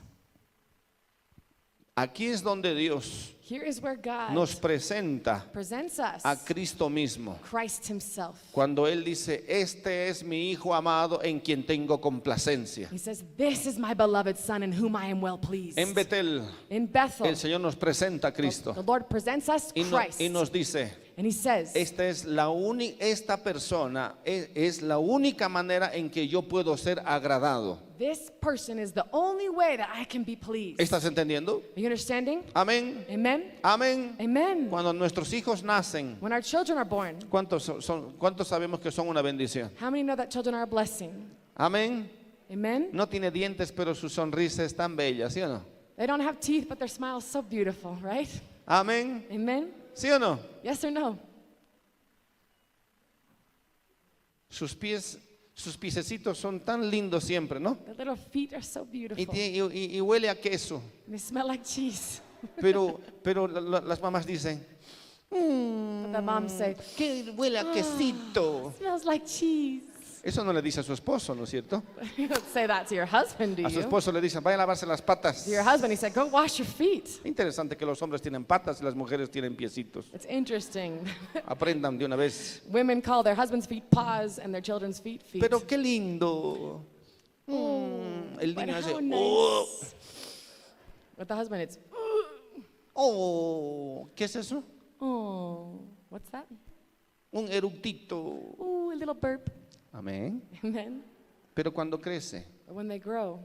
Aquí es donde Dios Here is where God nos presenta presents us a Cristo mismo. Christ himself. Cuando Él dice, este es mi Hijo amado en quien tengo complacencia. He says, "This is my beloved Son in whom I am well pleased." En Betel, In Bethel, el Señor nos presenta a Cristo the Lord presents us Christ. y nos dice, And he says, esta persona es la única manera en que yo puedo ser agradado. this person is the only way that I can be pleased. ¿Estás entendiendo? Are you understanding? Amén. Amen. Amén. Amen. Cuando nuestros hijos nacen, When our children are born, ¿cuántos sabemos que son una bendición? how many know that children are a blessing? Amén. Amen. No tiene dientes, pero su sonrisa es tan bella, ¿sí o no? They don't have teeth, but their smile is so beautiful, right? Amén. Amen. ¿Sí o no? Yes or no? Sus piececitos son tan lindos siempre, ¿no? Their little feet are so Y, beautiful. y huele a queso. They smell like cheese. Pero las mamás dicen, But the moms say, que huele a quesito. "Smells like cheese." Eso no le dice a su esposo, ¿no es cierto? You don't say that to your husband, do A su you? esposo le dicen, vaya a lavarse las patas. To your husband, he said, "Go wash your feet." Interesante que los hombres tienen patas y las mujeres tienen piecitos. It's interesting. Aprendan de una vez. Women call their husband's feet paws and their children's feet feet. Pero qué lindo. El But niño hace, how nice. oh, With the husband, it's, oh, ¿qué es eso? "Oh, what's that?" Un eructito. Ooh, a little burp. Amén. Amen. Pero cuando crece But when they grow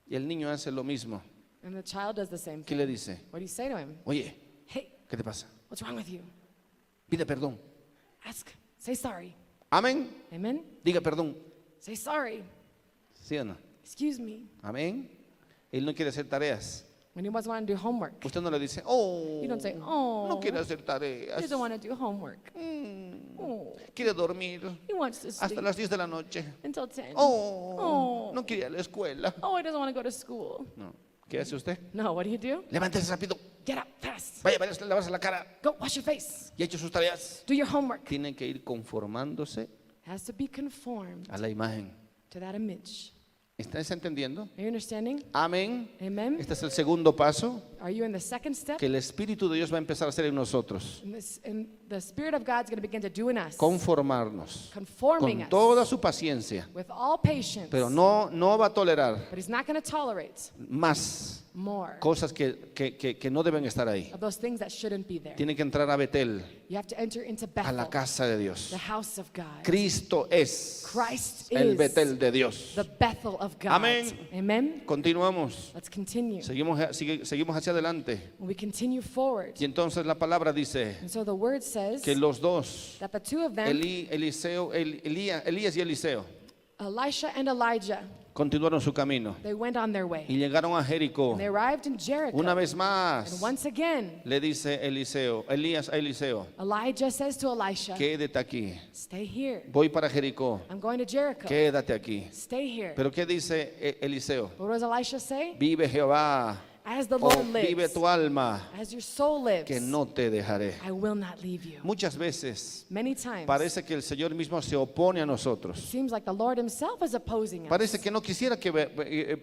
y el niño hace lo mismo, and the child does the same ¿qué thing, le dice? what do you say to him? Oye, Hey, ¿qué te pasa? what's wrong with you? Pide perdón. Ask. Say sorry. Amén. Amen. Diga perdón. Say sorry. ¿Sí o no? Excuse me. Amén. Él no quiere hacer tareas. When he doesn't want to do homework, Usted no le dice, oh, you don't say, "Oh, no quiere hacer he tareas. doesn't want to do homework. Oh, Quiere dormir he wants to hasta sleep las 10 de la noche. until 10. Oh, Oh. no quiere ir a la escuela. Oh, he doesn't want to go to school." No. ¿Qué hace usted? No, what do? Levántese rápido. Get up fast. Vaya a lavarse la cara Go wash your face. y ha hecho sus tareas. Do your homework. Tiene que ir conformándose Has to be conformed a la imagen. to that image. ¿Estás entendiendo? Are you understanding? Amén. Amen. Este es el segundo paso Are you in the second step? que el Espíritu de Dios va a empezar a hacer en nosotros. And the Spirit of God's going to begin to do in us, Conformarnos conforming con us toda su paciencia. with all patience. Pero no va a tolerar But He's not going to tolerate más more cosas que no deben estar ahí. of those things that shouldn't be there. Tiene que entrar a Betel, You have to enter into a la Bethel, casa de Dios. the house of God. Cristo es Christ el is Betel de Dios. the Bethel of God. Amén. Amen. Continuamos. Let's continue. Seguimos hacia adelante. We continue forward. Y entonces la palabra dice And so the word says que los dos, that the two of them, Elías y Eliseo, Elisha and Elijah, continuaron su camino they went on their way. y llegaron a Jericó. And they arrived in Jericho. Una vez And más once again, le dice Elías a Eliseo, Elijah says to Elisha, quédate aquí, "Stay here. voy para Jericó, I'm going to Jericho. quédate aquí. Stay here." Pero ¿qué dice Eliseo? What does Elisha say? Vive Jehová, As the oh, Lord vive lives, tu alma, as your soul lives, que no te dejaré. I will not leave you. Muchas veces Many times, parece que el Señor mismo se opone a nosotros. it seems like the Lord himself is opposing us. Parece que no quisiera que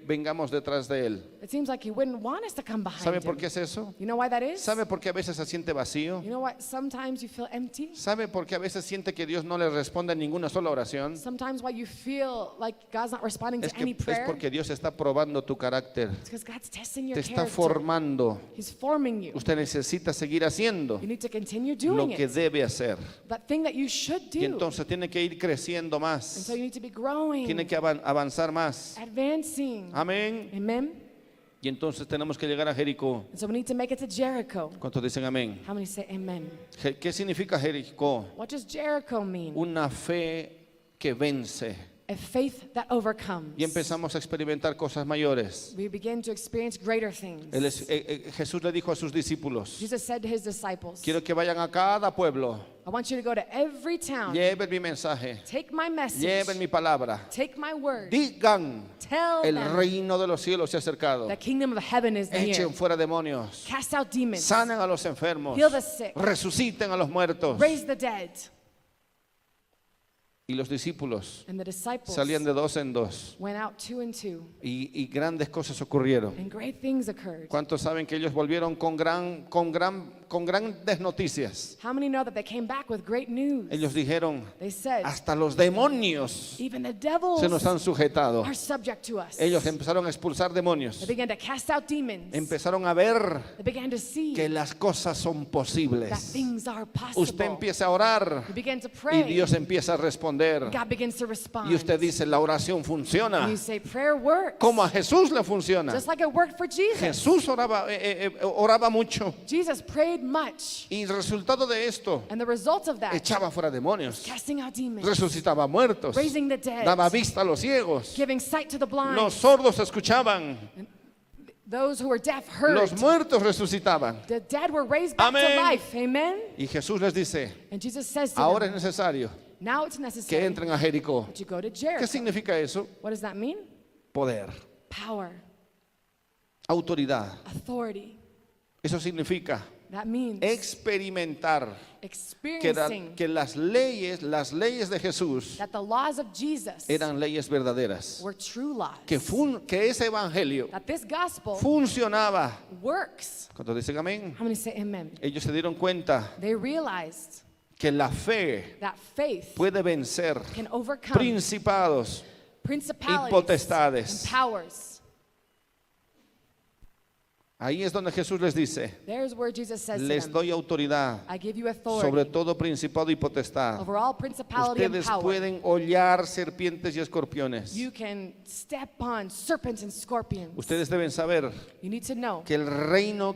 vengamos detrás de Él. It seems like he wouldn't want us to come behind ¿Sabe him. por qué es eso? You know why that is? ¿Sabe por qué a veces se siente vacío? You know what? Sometimes you feel empty. ¿Sabe por qué a veces siente que Dios no le responde a ninguna sola oración? Sometimes why you feel like God's not responding Es to any es prayer. porque Dios está probando tu carácter. It's because God's testing your Te está está character. formando. He's forming you. Usted necesita seguir haciendo You need to continue lo doing que it. debe hacer. That thing that you should Y do. entonces tiene que ir creciendo And más. so you need to be growing, Tiene que avanzar más. advancing. Amén. Amen. Y entonces tenemos que llegar a Jericó. And so we need to make it to Jericho. ¿Cuántos dicen amén? How many say amen? ¿Qué significa Jericó? What does Jericho mean? Una fe que vence. A faith that overcomes. Y empezamos a experimentar cosas mayores. We begin to experience greater things. Jesús le dijo a sus discípulos, Jesus said to his disciples, quiero que vayan a cada pueblo, I want you to go to every town. lleven mi mensaje, Take my message. lleven mi palabra, Take my word. digan, Tell el them reino de los cielos se ha acercado, the kingdom of heaven is near. echen fuera demonios, Cast out demons. sanen a los enfermos, Heal the sick. resuciten a los muertos. Raise the dead. Y los discípulos And the disciples salían de dos en dos went out 2 and 2. y grandes cosas ocurrieron. And great things occurred. ¿Cuántos saben que ellos volvieron con grandes noticias? How many know that they came back with great news? Ellos dijeron, They said, hasta los demonios even the devils se nos han sujetado. are subject to us. Ellos empezaron a expulsar demonios. They began to cast out demons. Empezaron a ver They began to see que las cosas son that posibles. things are possible. Usted empieza a orar You begin to y pray. Dios empieza a responder. God begins to respond. Y usted dice, la oración funciona. And you say, prayer works. Como a Jesús le funciona. Just like it worked for Jesus. Jesús oraba mucho. Jesus prayed much. Y el resultado de esto, And the result of that, echaba fuera demonios, casting out demons, resucitaba muertos, raising the dead, daba vista a los ciegos, giving sight to the blind. los sordos escuchaban, Those who were deaf heard. los muertos resucitaban. The dead were raised back Amén. to life. Amen. Y Jesús les dice, And Jesus says to ahora es them, necesario now it's que necessary entren a Jericó. that you go to ¿Qué Jericho. significa eso? What does that mean? Poder, Power, autoridad. authority. Eso significa That means experimentar experiencing que las leyes de Jesús that the laws of Jesus eran leyes verdaderas. were true laws. Que ese evangelio That this gospel funcionaba. works. Cuando dicen amén, How many say amen? ellos se dieron cuenta They realized que la fe that faith puede vencer can overcome principados y principalities potestades. and powers. Ahí es donde Jesús les dice, There's where Jesus says to les them, doy autoridad I give you authority sobre todo principado y potestad. over all principality and Ustedes power. pueden hollar serpientes y escorpiones. You can step on serpents and scorpions. Ustedes deben saber You need to know que el reino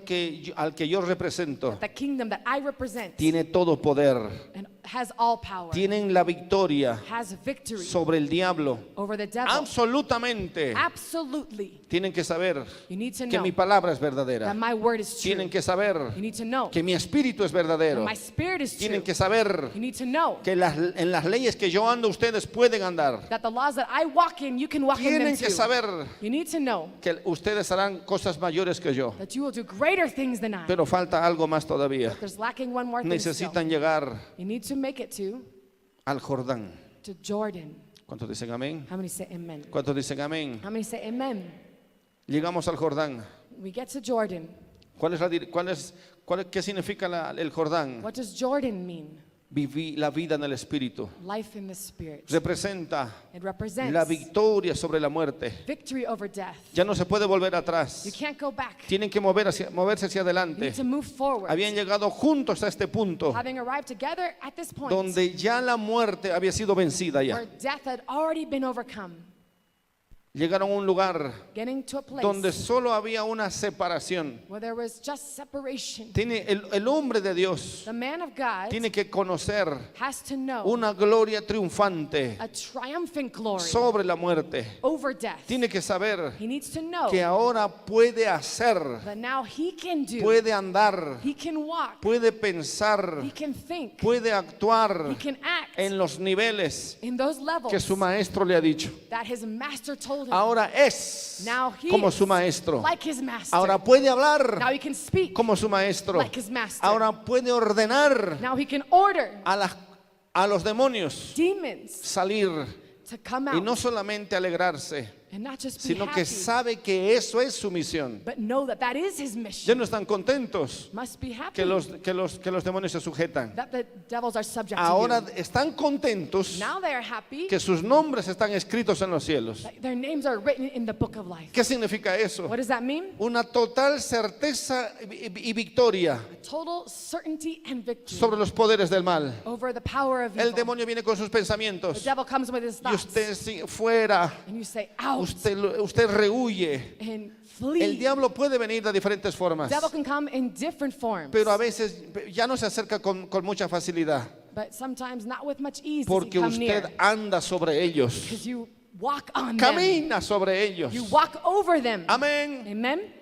al que yo represento the kingdom that I represent tiene todo poder. and has all power, Tienen la victoria has victory sobre el diablo. over the devil. Absolutamente. Absolutely. Tienen que saber You need to que know mi palabra es that verdadera. my word is true. Tienen que saber You need to know que mi espíritu es that verdadero. my spirit is true. Tienen que saber You need to know que en las leyes que yo ando ustedes pueden andar. that the laws that I walk in, you can walk in them Tienen que too. saber You need to know que ustedes harán cosas mayores que yo. that you will do greater things than I. Pero falta algo más todavía. There's lacking one more thing still. Necesitan llegar You need to make it al Jordán. to Jordan. ¿Cuántos dicen amén? How many say amen? ¿Cuántos dicen amén? How many say amen? Llegamos al Jordán. We get to Jordan. ¿Qué significa el Jordán? What does Jordan mean? La vida en el Espíritu. Life in the spirit. Representa It represents la victoria sobre la muerte. victory over death. Ya no se puede volver atrás. You can't go back. Tienen que moverse hacia You adelante. need to move forward. Habían llegado juntos a este punto Having arrived together at this point donde ya la muerte había sido vencida where ya. death had already been overcome. Llegaron a un lugar Getting to a place donde solo había una separación. where there was just separation. El hombre de Dios The man of God tiene que conocer has to know una gloria triunfante a triumphant glory sobre la muerte. over death. Tiene que saber He needs to know que ahora puede hacer, that now he can do, puede andar, he can walk, puede pensar, he can think, puede actuar he can act en los niveles in those levels que su maestro le ha dicho. that his master told him. Ahora es Now he como is su maestro. like his master. Ahora puede Now hablar he can speak como su maestro. like his master. Ahora puede ordenar Now he can order a los demonios demons salir to come y out no solamente alegrarse, And not just be sino que happy, sabe que eso es su misión. but know that that is his Ya mission. no están contentos Must be happy que los demonios se sujetan. that the devils are subject Ahora to están contentos you. Now they are happy que sus nombres están escritos en los cielos. that their names are written in the book of life. ¿Qué significa eso? What does that mean? Una total certeza y victoria Total certainty and victory sobre los poderes del mal. over the power of El evil. demonio viene con sus The pensamientos devil comes with his y thoughts, usted fuera, and you say, out, usted rehuye. and El flee. diablo puede venir de diferentes formas, The devil can come in different forms, pero a veces ya no se acerca con mucha facilidad but sometimes not with much ease does he porque come usted near, anda sobre ellos, because you walk on them. camina sobre ellos. You walk over them. Amén. Amen?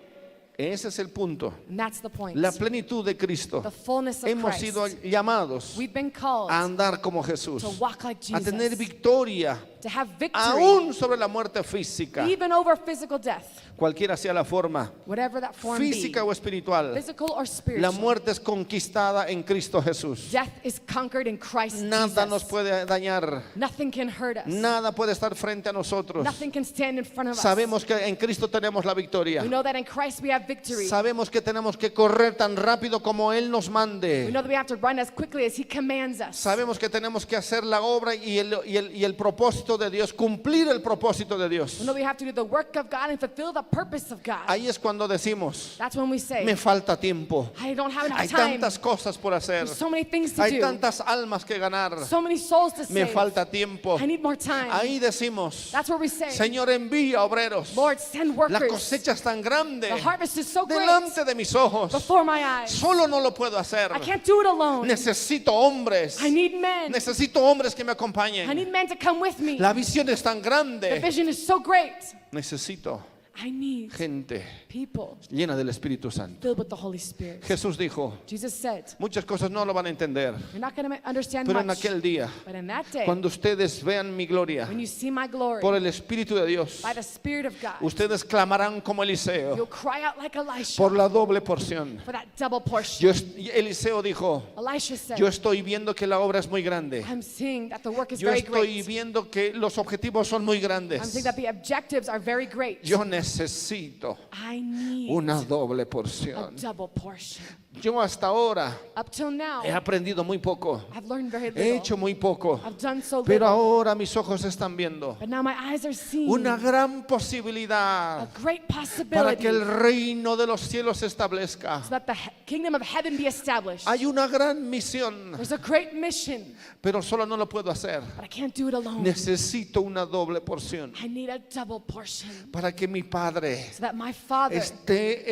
Ese es el punto. And that's the point. La plenitud de Cristo. The fullness of Hemos Christ. sido llamados We've been called a andar como Jesús, to walk like a tener Jesus, victoria to have victory, aún sobre la muerte física, even over physical death, cualquiera sea la forma, whatever that form be, física o espiritual. physical or La spiritual. muerte es conquistada en Cristo Jesús. Death is conquered in Christ Nada nos Jesus. puede dañar, Nothing can hurt us. nada puede estar frente a nosotros. Nothing can stand in front of us. Sabemos que en Cristo tenemos la victoria. We know that in Christ we have victory. Sabemos que tenemos que correr tan rápido como Él nos We mande. know that we have to run as quickly as He commands us. Sabemos que tenemos que hacer la obra y el propósito de Dios, cumplir el propósito de Dios. We know we have to do the work of God and fulfill the purpose of God. Ahí es cuando decimos, That's when we say, me falta tiempo. I don't have enough Hay time. tantas cosas por hacer. There's so many things to Hay do. tantas almas que ganar. So many souls to Me save. falta tiempo. I need more time. Ahí decimos, That's where we say, Señor, envía obreros. Lord, send La workers. cosecha es tan grande The harvest is so great delante de mis ojos. before my eyes. Solo no lo puedo hacer. I can't do it alone. Necesito hombres. I need men. Necesito hombres que me I acompañen. need men to come with me. La visión es tan The grande. vision is so great. Necesito I need gente people llena del Espíritu Santo. filled with the Holy Spirit. Jesús dijo, Jesus said, muchas cosas no lo van a entender, you're not going to understand pero en much, aquel día, but in that day, cuando ustedes vean mi gloria when you see my glory por el Espíritu de Dios, by the Spirit of God, ustedes clamarán como Eliseo you'll cry out like Elisha por la doble porción. for that double portion. Eliseo dijo, Elisha said, yo estoy viendo que la obra es muy grande. I'm seeing that the work is Yo very estoy great. viendo que los objetivos son muy I'm grandes. seeing that the objectives are very great. Yo necesito I need una doble a porción. double portion. Yo hasta ahora Up till now, he aprendido muy poco, I've learned very he little. hecho muy poco, I've done so pero little. ahora mis ojos están viendo But now my eyes are seeing una gran a posibilidad great para possibility que el reino de los cielos se establezca. so that the kingdom of heaven be established. Hay una gran misión, There's a great mission, pero solo no lo puedo hacer. but I can't do it alone. Necesito una doble porción I need a double portion para que mi Padre so that my Father esté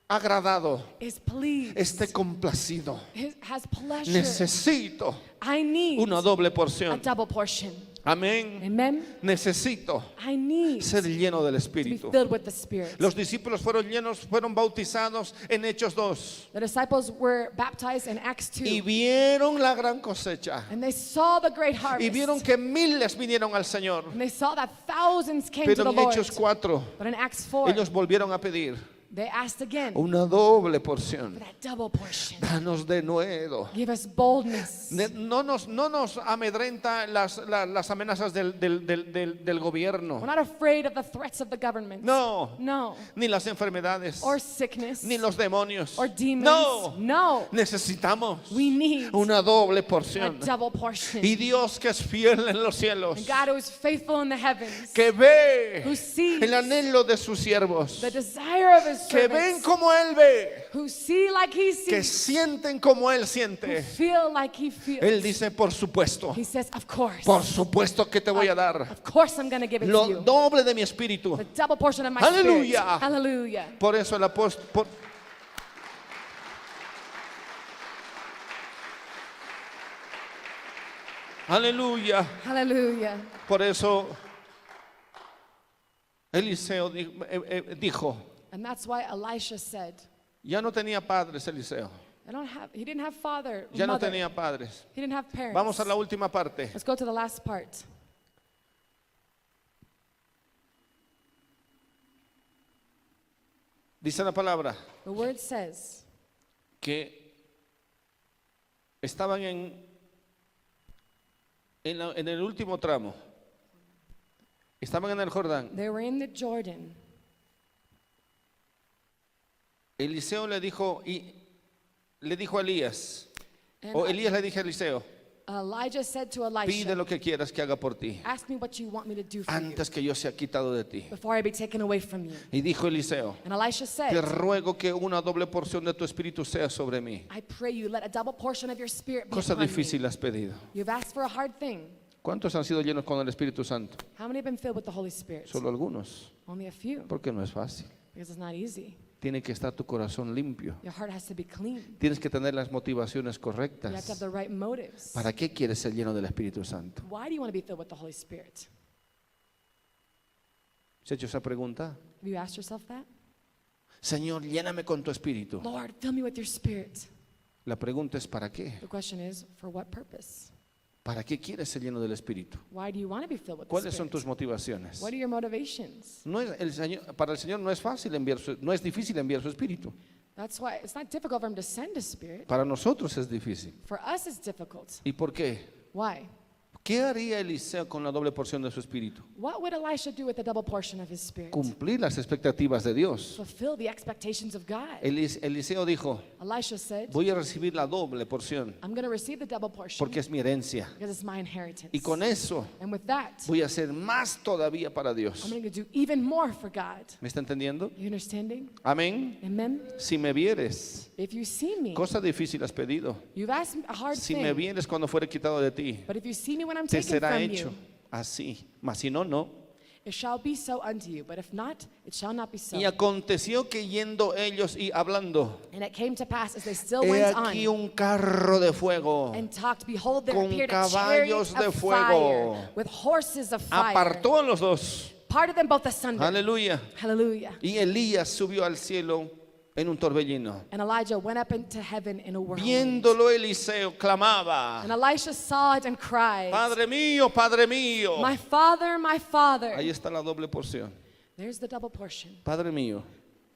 agradado, is pleased, esté complacido. has pleasure. Necesito I need una doble a porción. double portion. Amén. Amen. Necesito I need ser lleno del to be Espíritu. filled with the Spirit. Los discípulos fueron bautizados en Hechos 2 The disciples were baptized in Acts 2, y vieron la gran cosecha and they saw the great y harvest. vieron que miles vinieron al Señor. And they saw that thousands came to Pero the en Lord. Hechos 4 But in Acts 4, ellos volvieron a pedir they asked again una doble for porción. that double portion. Danos de nuevo. Give us boldness. No nos amedrenta las amenazas del gobierno. We're not afraid of the threats of the government. No, No. ni las enfermedades, Or sickness. ni los demonios. Or demons. No, No. necesitamos We need una doble a porción. double portion. Y Dios que es fiel en los cielos, And God who is faithful in the heavens, que ve who sees el anhelo de sus siervos, the desire of his que ven servants, como Él ve, who see like he que sees, sienten como Él who siente. feel like he feels. Él dice, por supuesto He says, que te voy a dar of course I'm going to give it lo to you. doble de mi espíritu. The double portion of my Hallelujah. spirit. Hallelujah. Por eso el apóstol... Aleluya. Hallelujah. Por eso Eliseo dijo, And that's why Elisha said, ya no tenía padres Eliseo, he didn't have father, ya no mother. tenía padres. He didn't have parents. Vamos a la última parte. Let's go to the last part. Dice la palabra The word says que estaban en el último tramo Estaban en el Jordán. They were in the Jordan. Eliseo le dijo a Elías, And o Elías le dijo a Eliseo, Elijah said to pide Elisha, lo que quieras que haga por ti, ask me what you want me to do for you antes que yo sea quitado de ti. before I be taken away from you. Y dijo Eliseo, And Elisha te said, ruego que una doble porción de tu espíritu sea sobre mí. I pray you, let a double portion of your spirit be Cosa upon me. difícil has pedido. You've asked for a hard thing. ¿Cuántos han sido llenos con el Espíritu Santo? How many have been filled with the Holy Spirit? Solo algunos, Only a few, porque no es fácil. because it's not easy. Tiene que estar tu corazón limpio. Your heart has to be clean. Tienes que tener las motivaciones You have to have correctas. the right motives. ¿Para qué quieres ser lleno del Espíritu Santo? Why do you want to be filled with the Holy Spirit? ¿Se ha hecho esa pregunta? Have you asked yourself that? Señor, lléname con tu Espíritu. Lord, fill me with your Spirit. La pregunta es ¿para qué? The question is, for what purpose? ¿Para qué quieres ser lleno del Espíritu? Why do you want to be filled with the ¿Cuáles son tus Spirit? motivaciones? What are your motivations? No es para el Señor no es fácil no es difícil enviar su Espíritu. That's why it's not difficult for him to send a Spirit. Para nosotros es difícil. For us, it's difficult. ¿Y por qué? Why? ¿Qué haría Eliseo con la doble porción de su Espíritu? What would Elisha do with the double portion of his Spirit? Cumplir las expectativas de Dios. Fulfill the expectations of God. Eliseo dijo, Elisha said, voy a recibir la doble porción I'm going to receive the double portion porque es mi herencia. because it's my inheritance. Y con eso And with that, voy a hacer más todavía para Dios. I'm going to do even more for God. ¿Me está entendiendo? You understanding? Amén. Amen? Si me vieres, If you see me, cosa difícil has pedido. you've asked a hard Si me thing. vienes cuando fuere quitado de ti, But if you see me when I'm te taken será from hecho you, así. Mas si no, no. it shall be so unto you. But if not, it shall not be so. Y aconteció que yendo ellos y hablando, And it came to pass as they still he went aquí on un carro de fuego. and talked, behold, there con appeared a caballos chariot de of fuego. fire with horses of fire. Apartó a los dos. Parted them both asunder. Aleluya. Hallelujah. Y Elías subió al cielo en un torbellino. And Elijah went up into heaven in a whirlwind. Viéndolo Eliseo clamaba, And Elisha saw it and cried, Padre mío, Padre mío. my father, my father. Ahí está la doble porción. There's the double portion. Padre mío,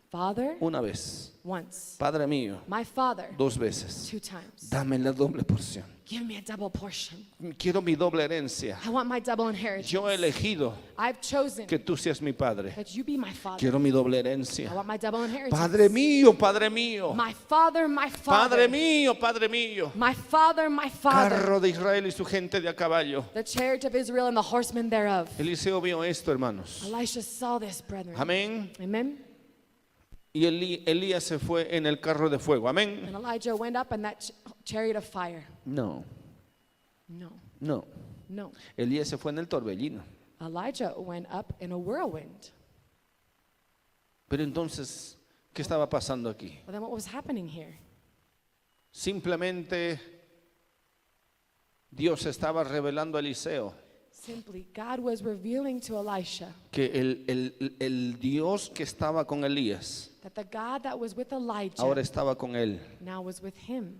Father, una vez. once. Padre mío, My father, dos veces. 2 times. Dame la doble porción. Give me a double portion. Quiero mi doble herencia. I want my double inheritance. Yo he elegido I've chosen que tú seas mi padre. that you be my father. Quiero mi doble I herencia. want my double inheritance. Padre mío, Padre mío. My father, my father. Padre mío, Padre mío. My father, my father. Carro de Israel y su gente de a caballo. The chariot of Israel and the horsemen thereof. Eliseo vio esto, hermanos. Elisha saw this, brethren. Amén. Amen. Y Elías se fue en el carro de fuego. Amén. And Elijah went up in that chariot of fire. No, No, no. no. Elías se fue en el torbellino. Elijah went up in a whirlwind. Pero entonces, ¿qué estaba pasando aquí? But then what was happening here? Simplemente Dios estaba revelando a Eliseo Simply, God was revealing to Elisha que el Dios que estaba con Elías that the God that was with Elijah ahora estaba con él. now was with him.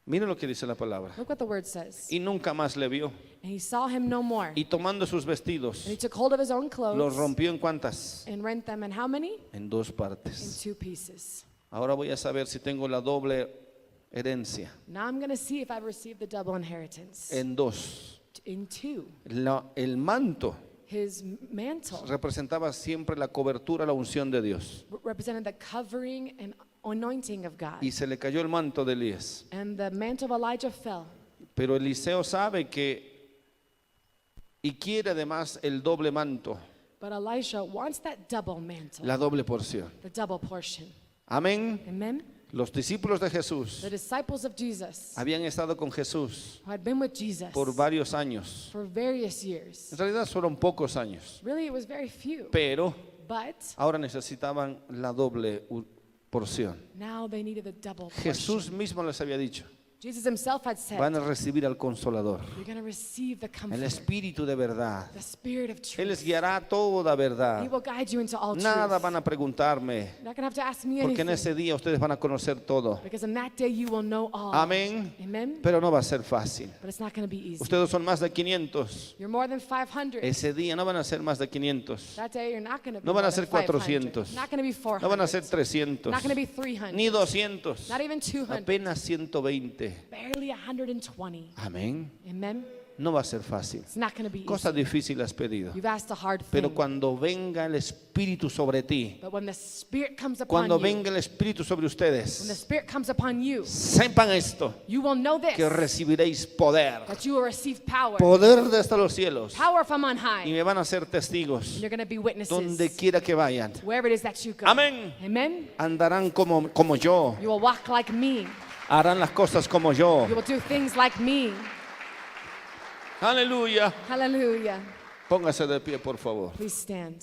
Miren lo que dice la palabra. Look what the word says. Y nunca más le vio. And he saw him no more. Y tomando sus vestidos, And he took hold of his own los clothes rompió en cuántas? and rent them in how many? En dos In partes. 2 pieces. Ahora voy a saber si tengo la doble herencia. Now I'm going to see if I've received the double inheritance. En dos. In 2, El manto his mantle representaba siempre la cobertura, la unción de Dios. represented the covering and anointing of God. Y se le cayó el manto de Elías. And the mantle of Elijah fell. Pero Eliseo sabe que y quiere además el doble manto, But Elisha wants that double mantle, la doble porción. the double portion. Amén. Amen? Los discípulos de Jesús The disciples of Jesus habían estado con Jesús who had been with Jesus por varios años. for various years. En realidad fueron pocos años, Really, it was very few. pero But ahora necesitaban la doble porción. now they needed a double portion. Jesús mismo les había dicho, Jesus himself had said, van a recibir al Consolador, you're going to receive the el Comforter, Espíritu de verdad. the Spirit of Él les truth. guiará toda He verdad. will guide you into all Nada truth. van a preguntarme, You're not going to have to ask me porque en anything. ese día ustedes van a conocer todo. Because in that day you will know all. Amén. Amen? Pero no va a ser fácil. But it's not going to be easy. Ustedes son más de 500. You're more than 500. Ese día no van a ser más de 500. That day you're not going to be No van a more than ser 500. 400. Not going to be 400. No van a ser 300. Not going to be 300. Ni 200. Not even 200. Apenas 120. Barely 120. Amén. Amen? No va a ser fácil. It's not going to be easy. Cosas difíciles has pedido. You've asked a hard Pero thing. cuando venga el Espíritu sobre ti, But when the Spirit comes upon cuando you, venga el Espíritu sobre when the ustedes, Spirit comes upon you, sepan esto, you will know this, que recibiréis poder. that you will receive power. Poder desde los cielos. Power from on Y high. me van a ser And testigos you're going to be witnesses donde quiera que vayan. wherever it is that you go. Amén. Amen. Andarán como yo. You will walk like me. Harán las cosas como yo. You will do things like me. Aleluya. Hallelujah. Póngase de pie, por favor. Please stand.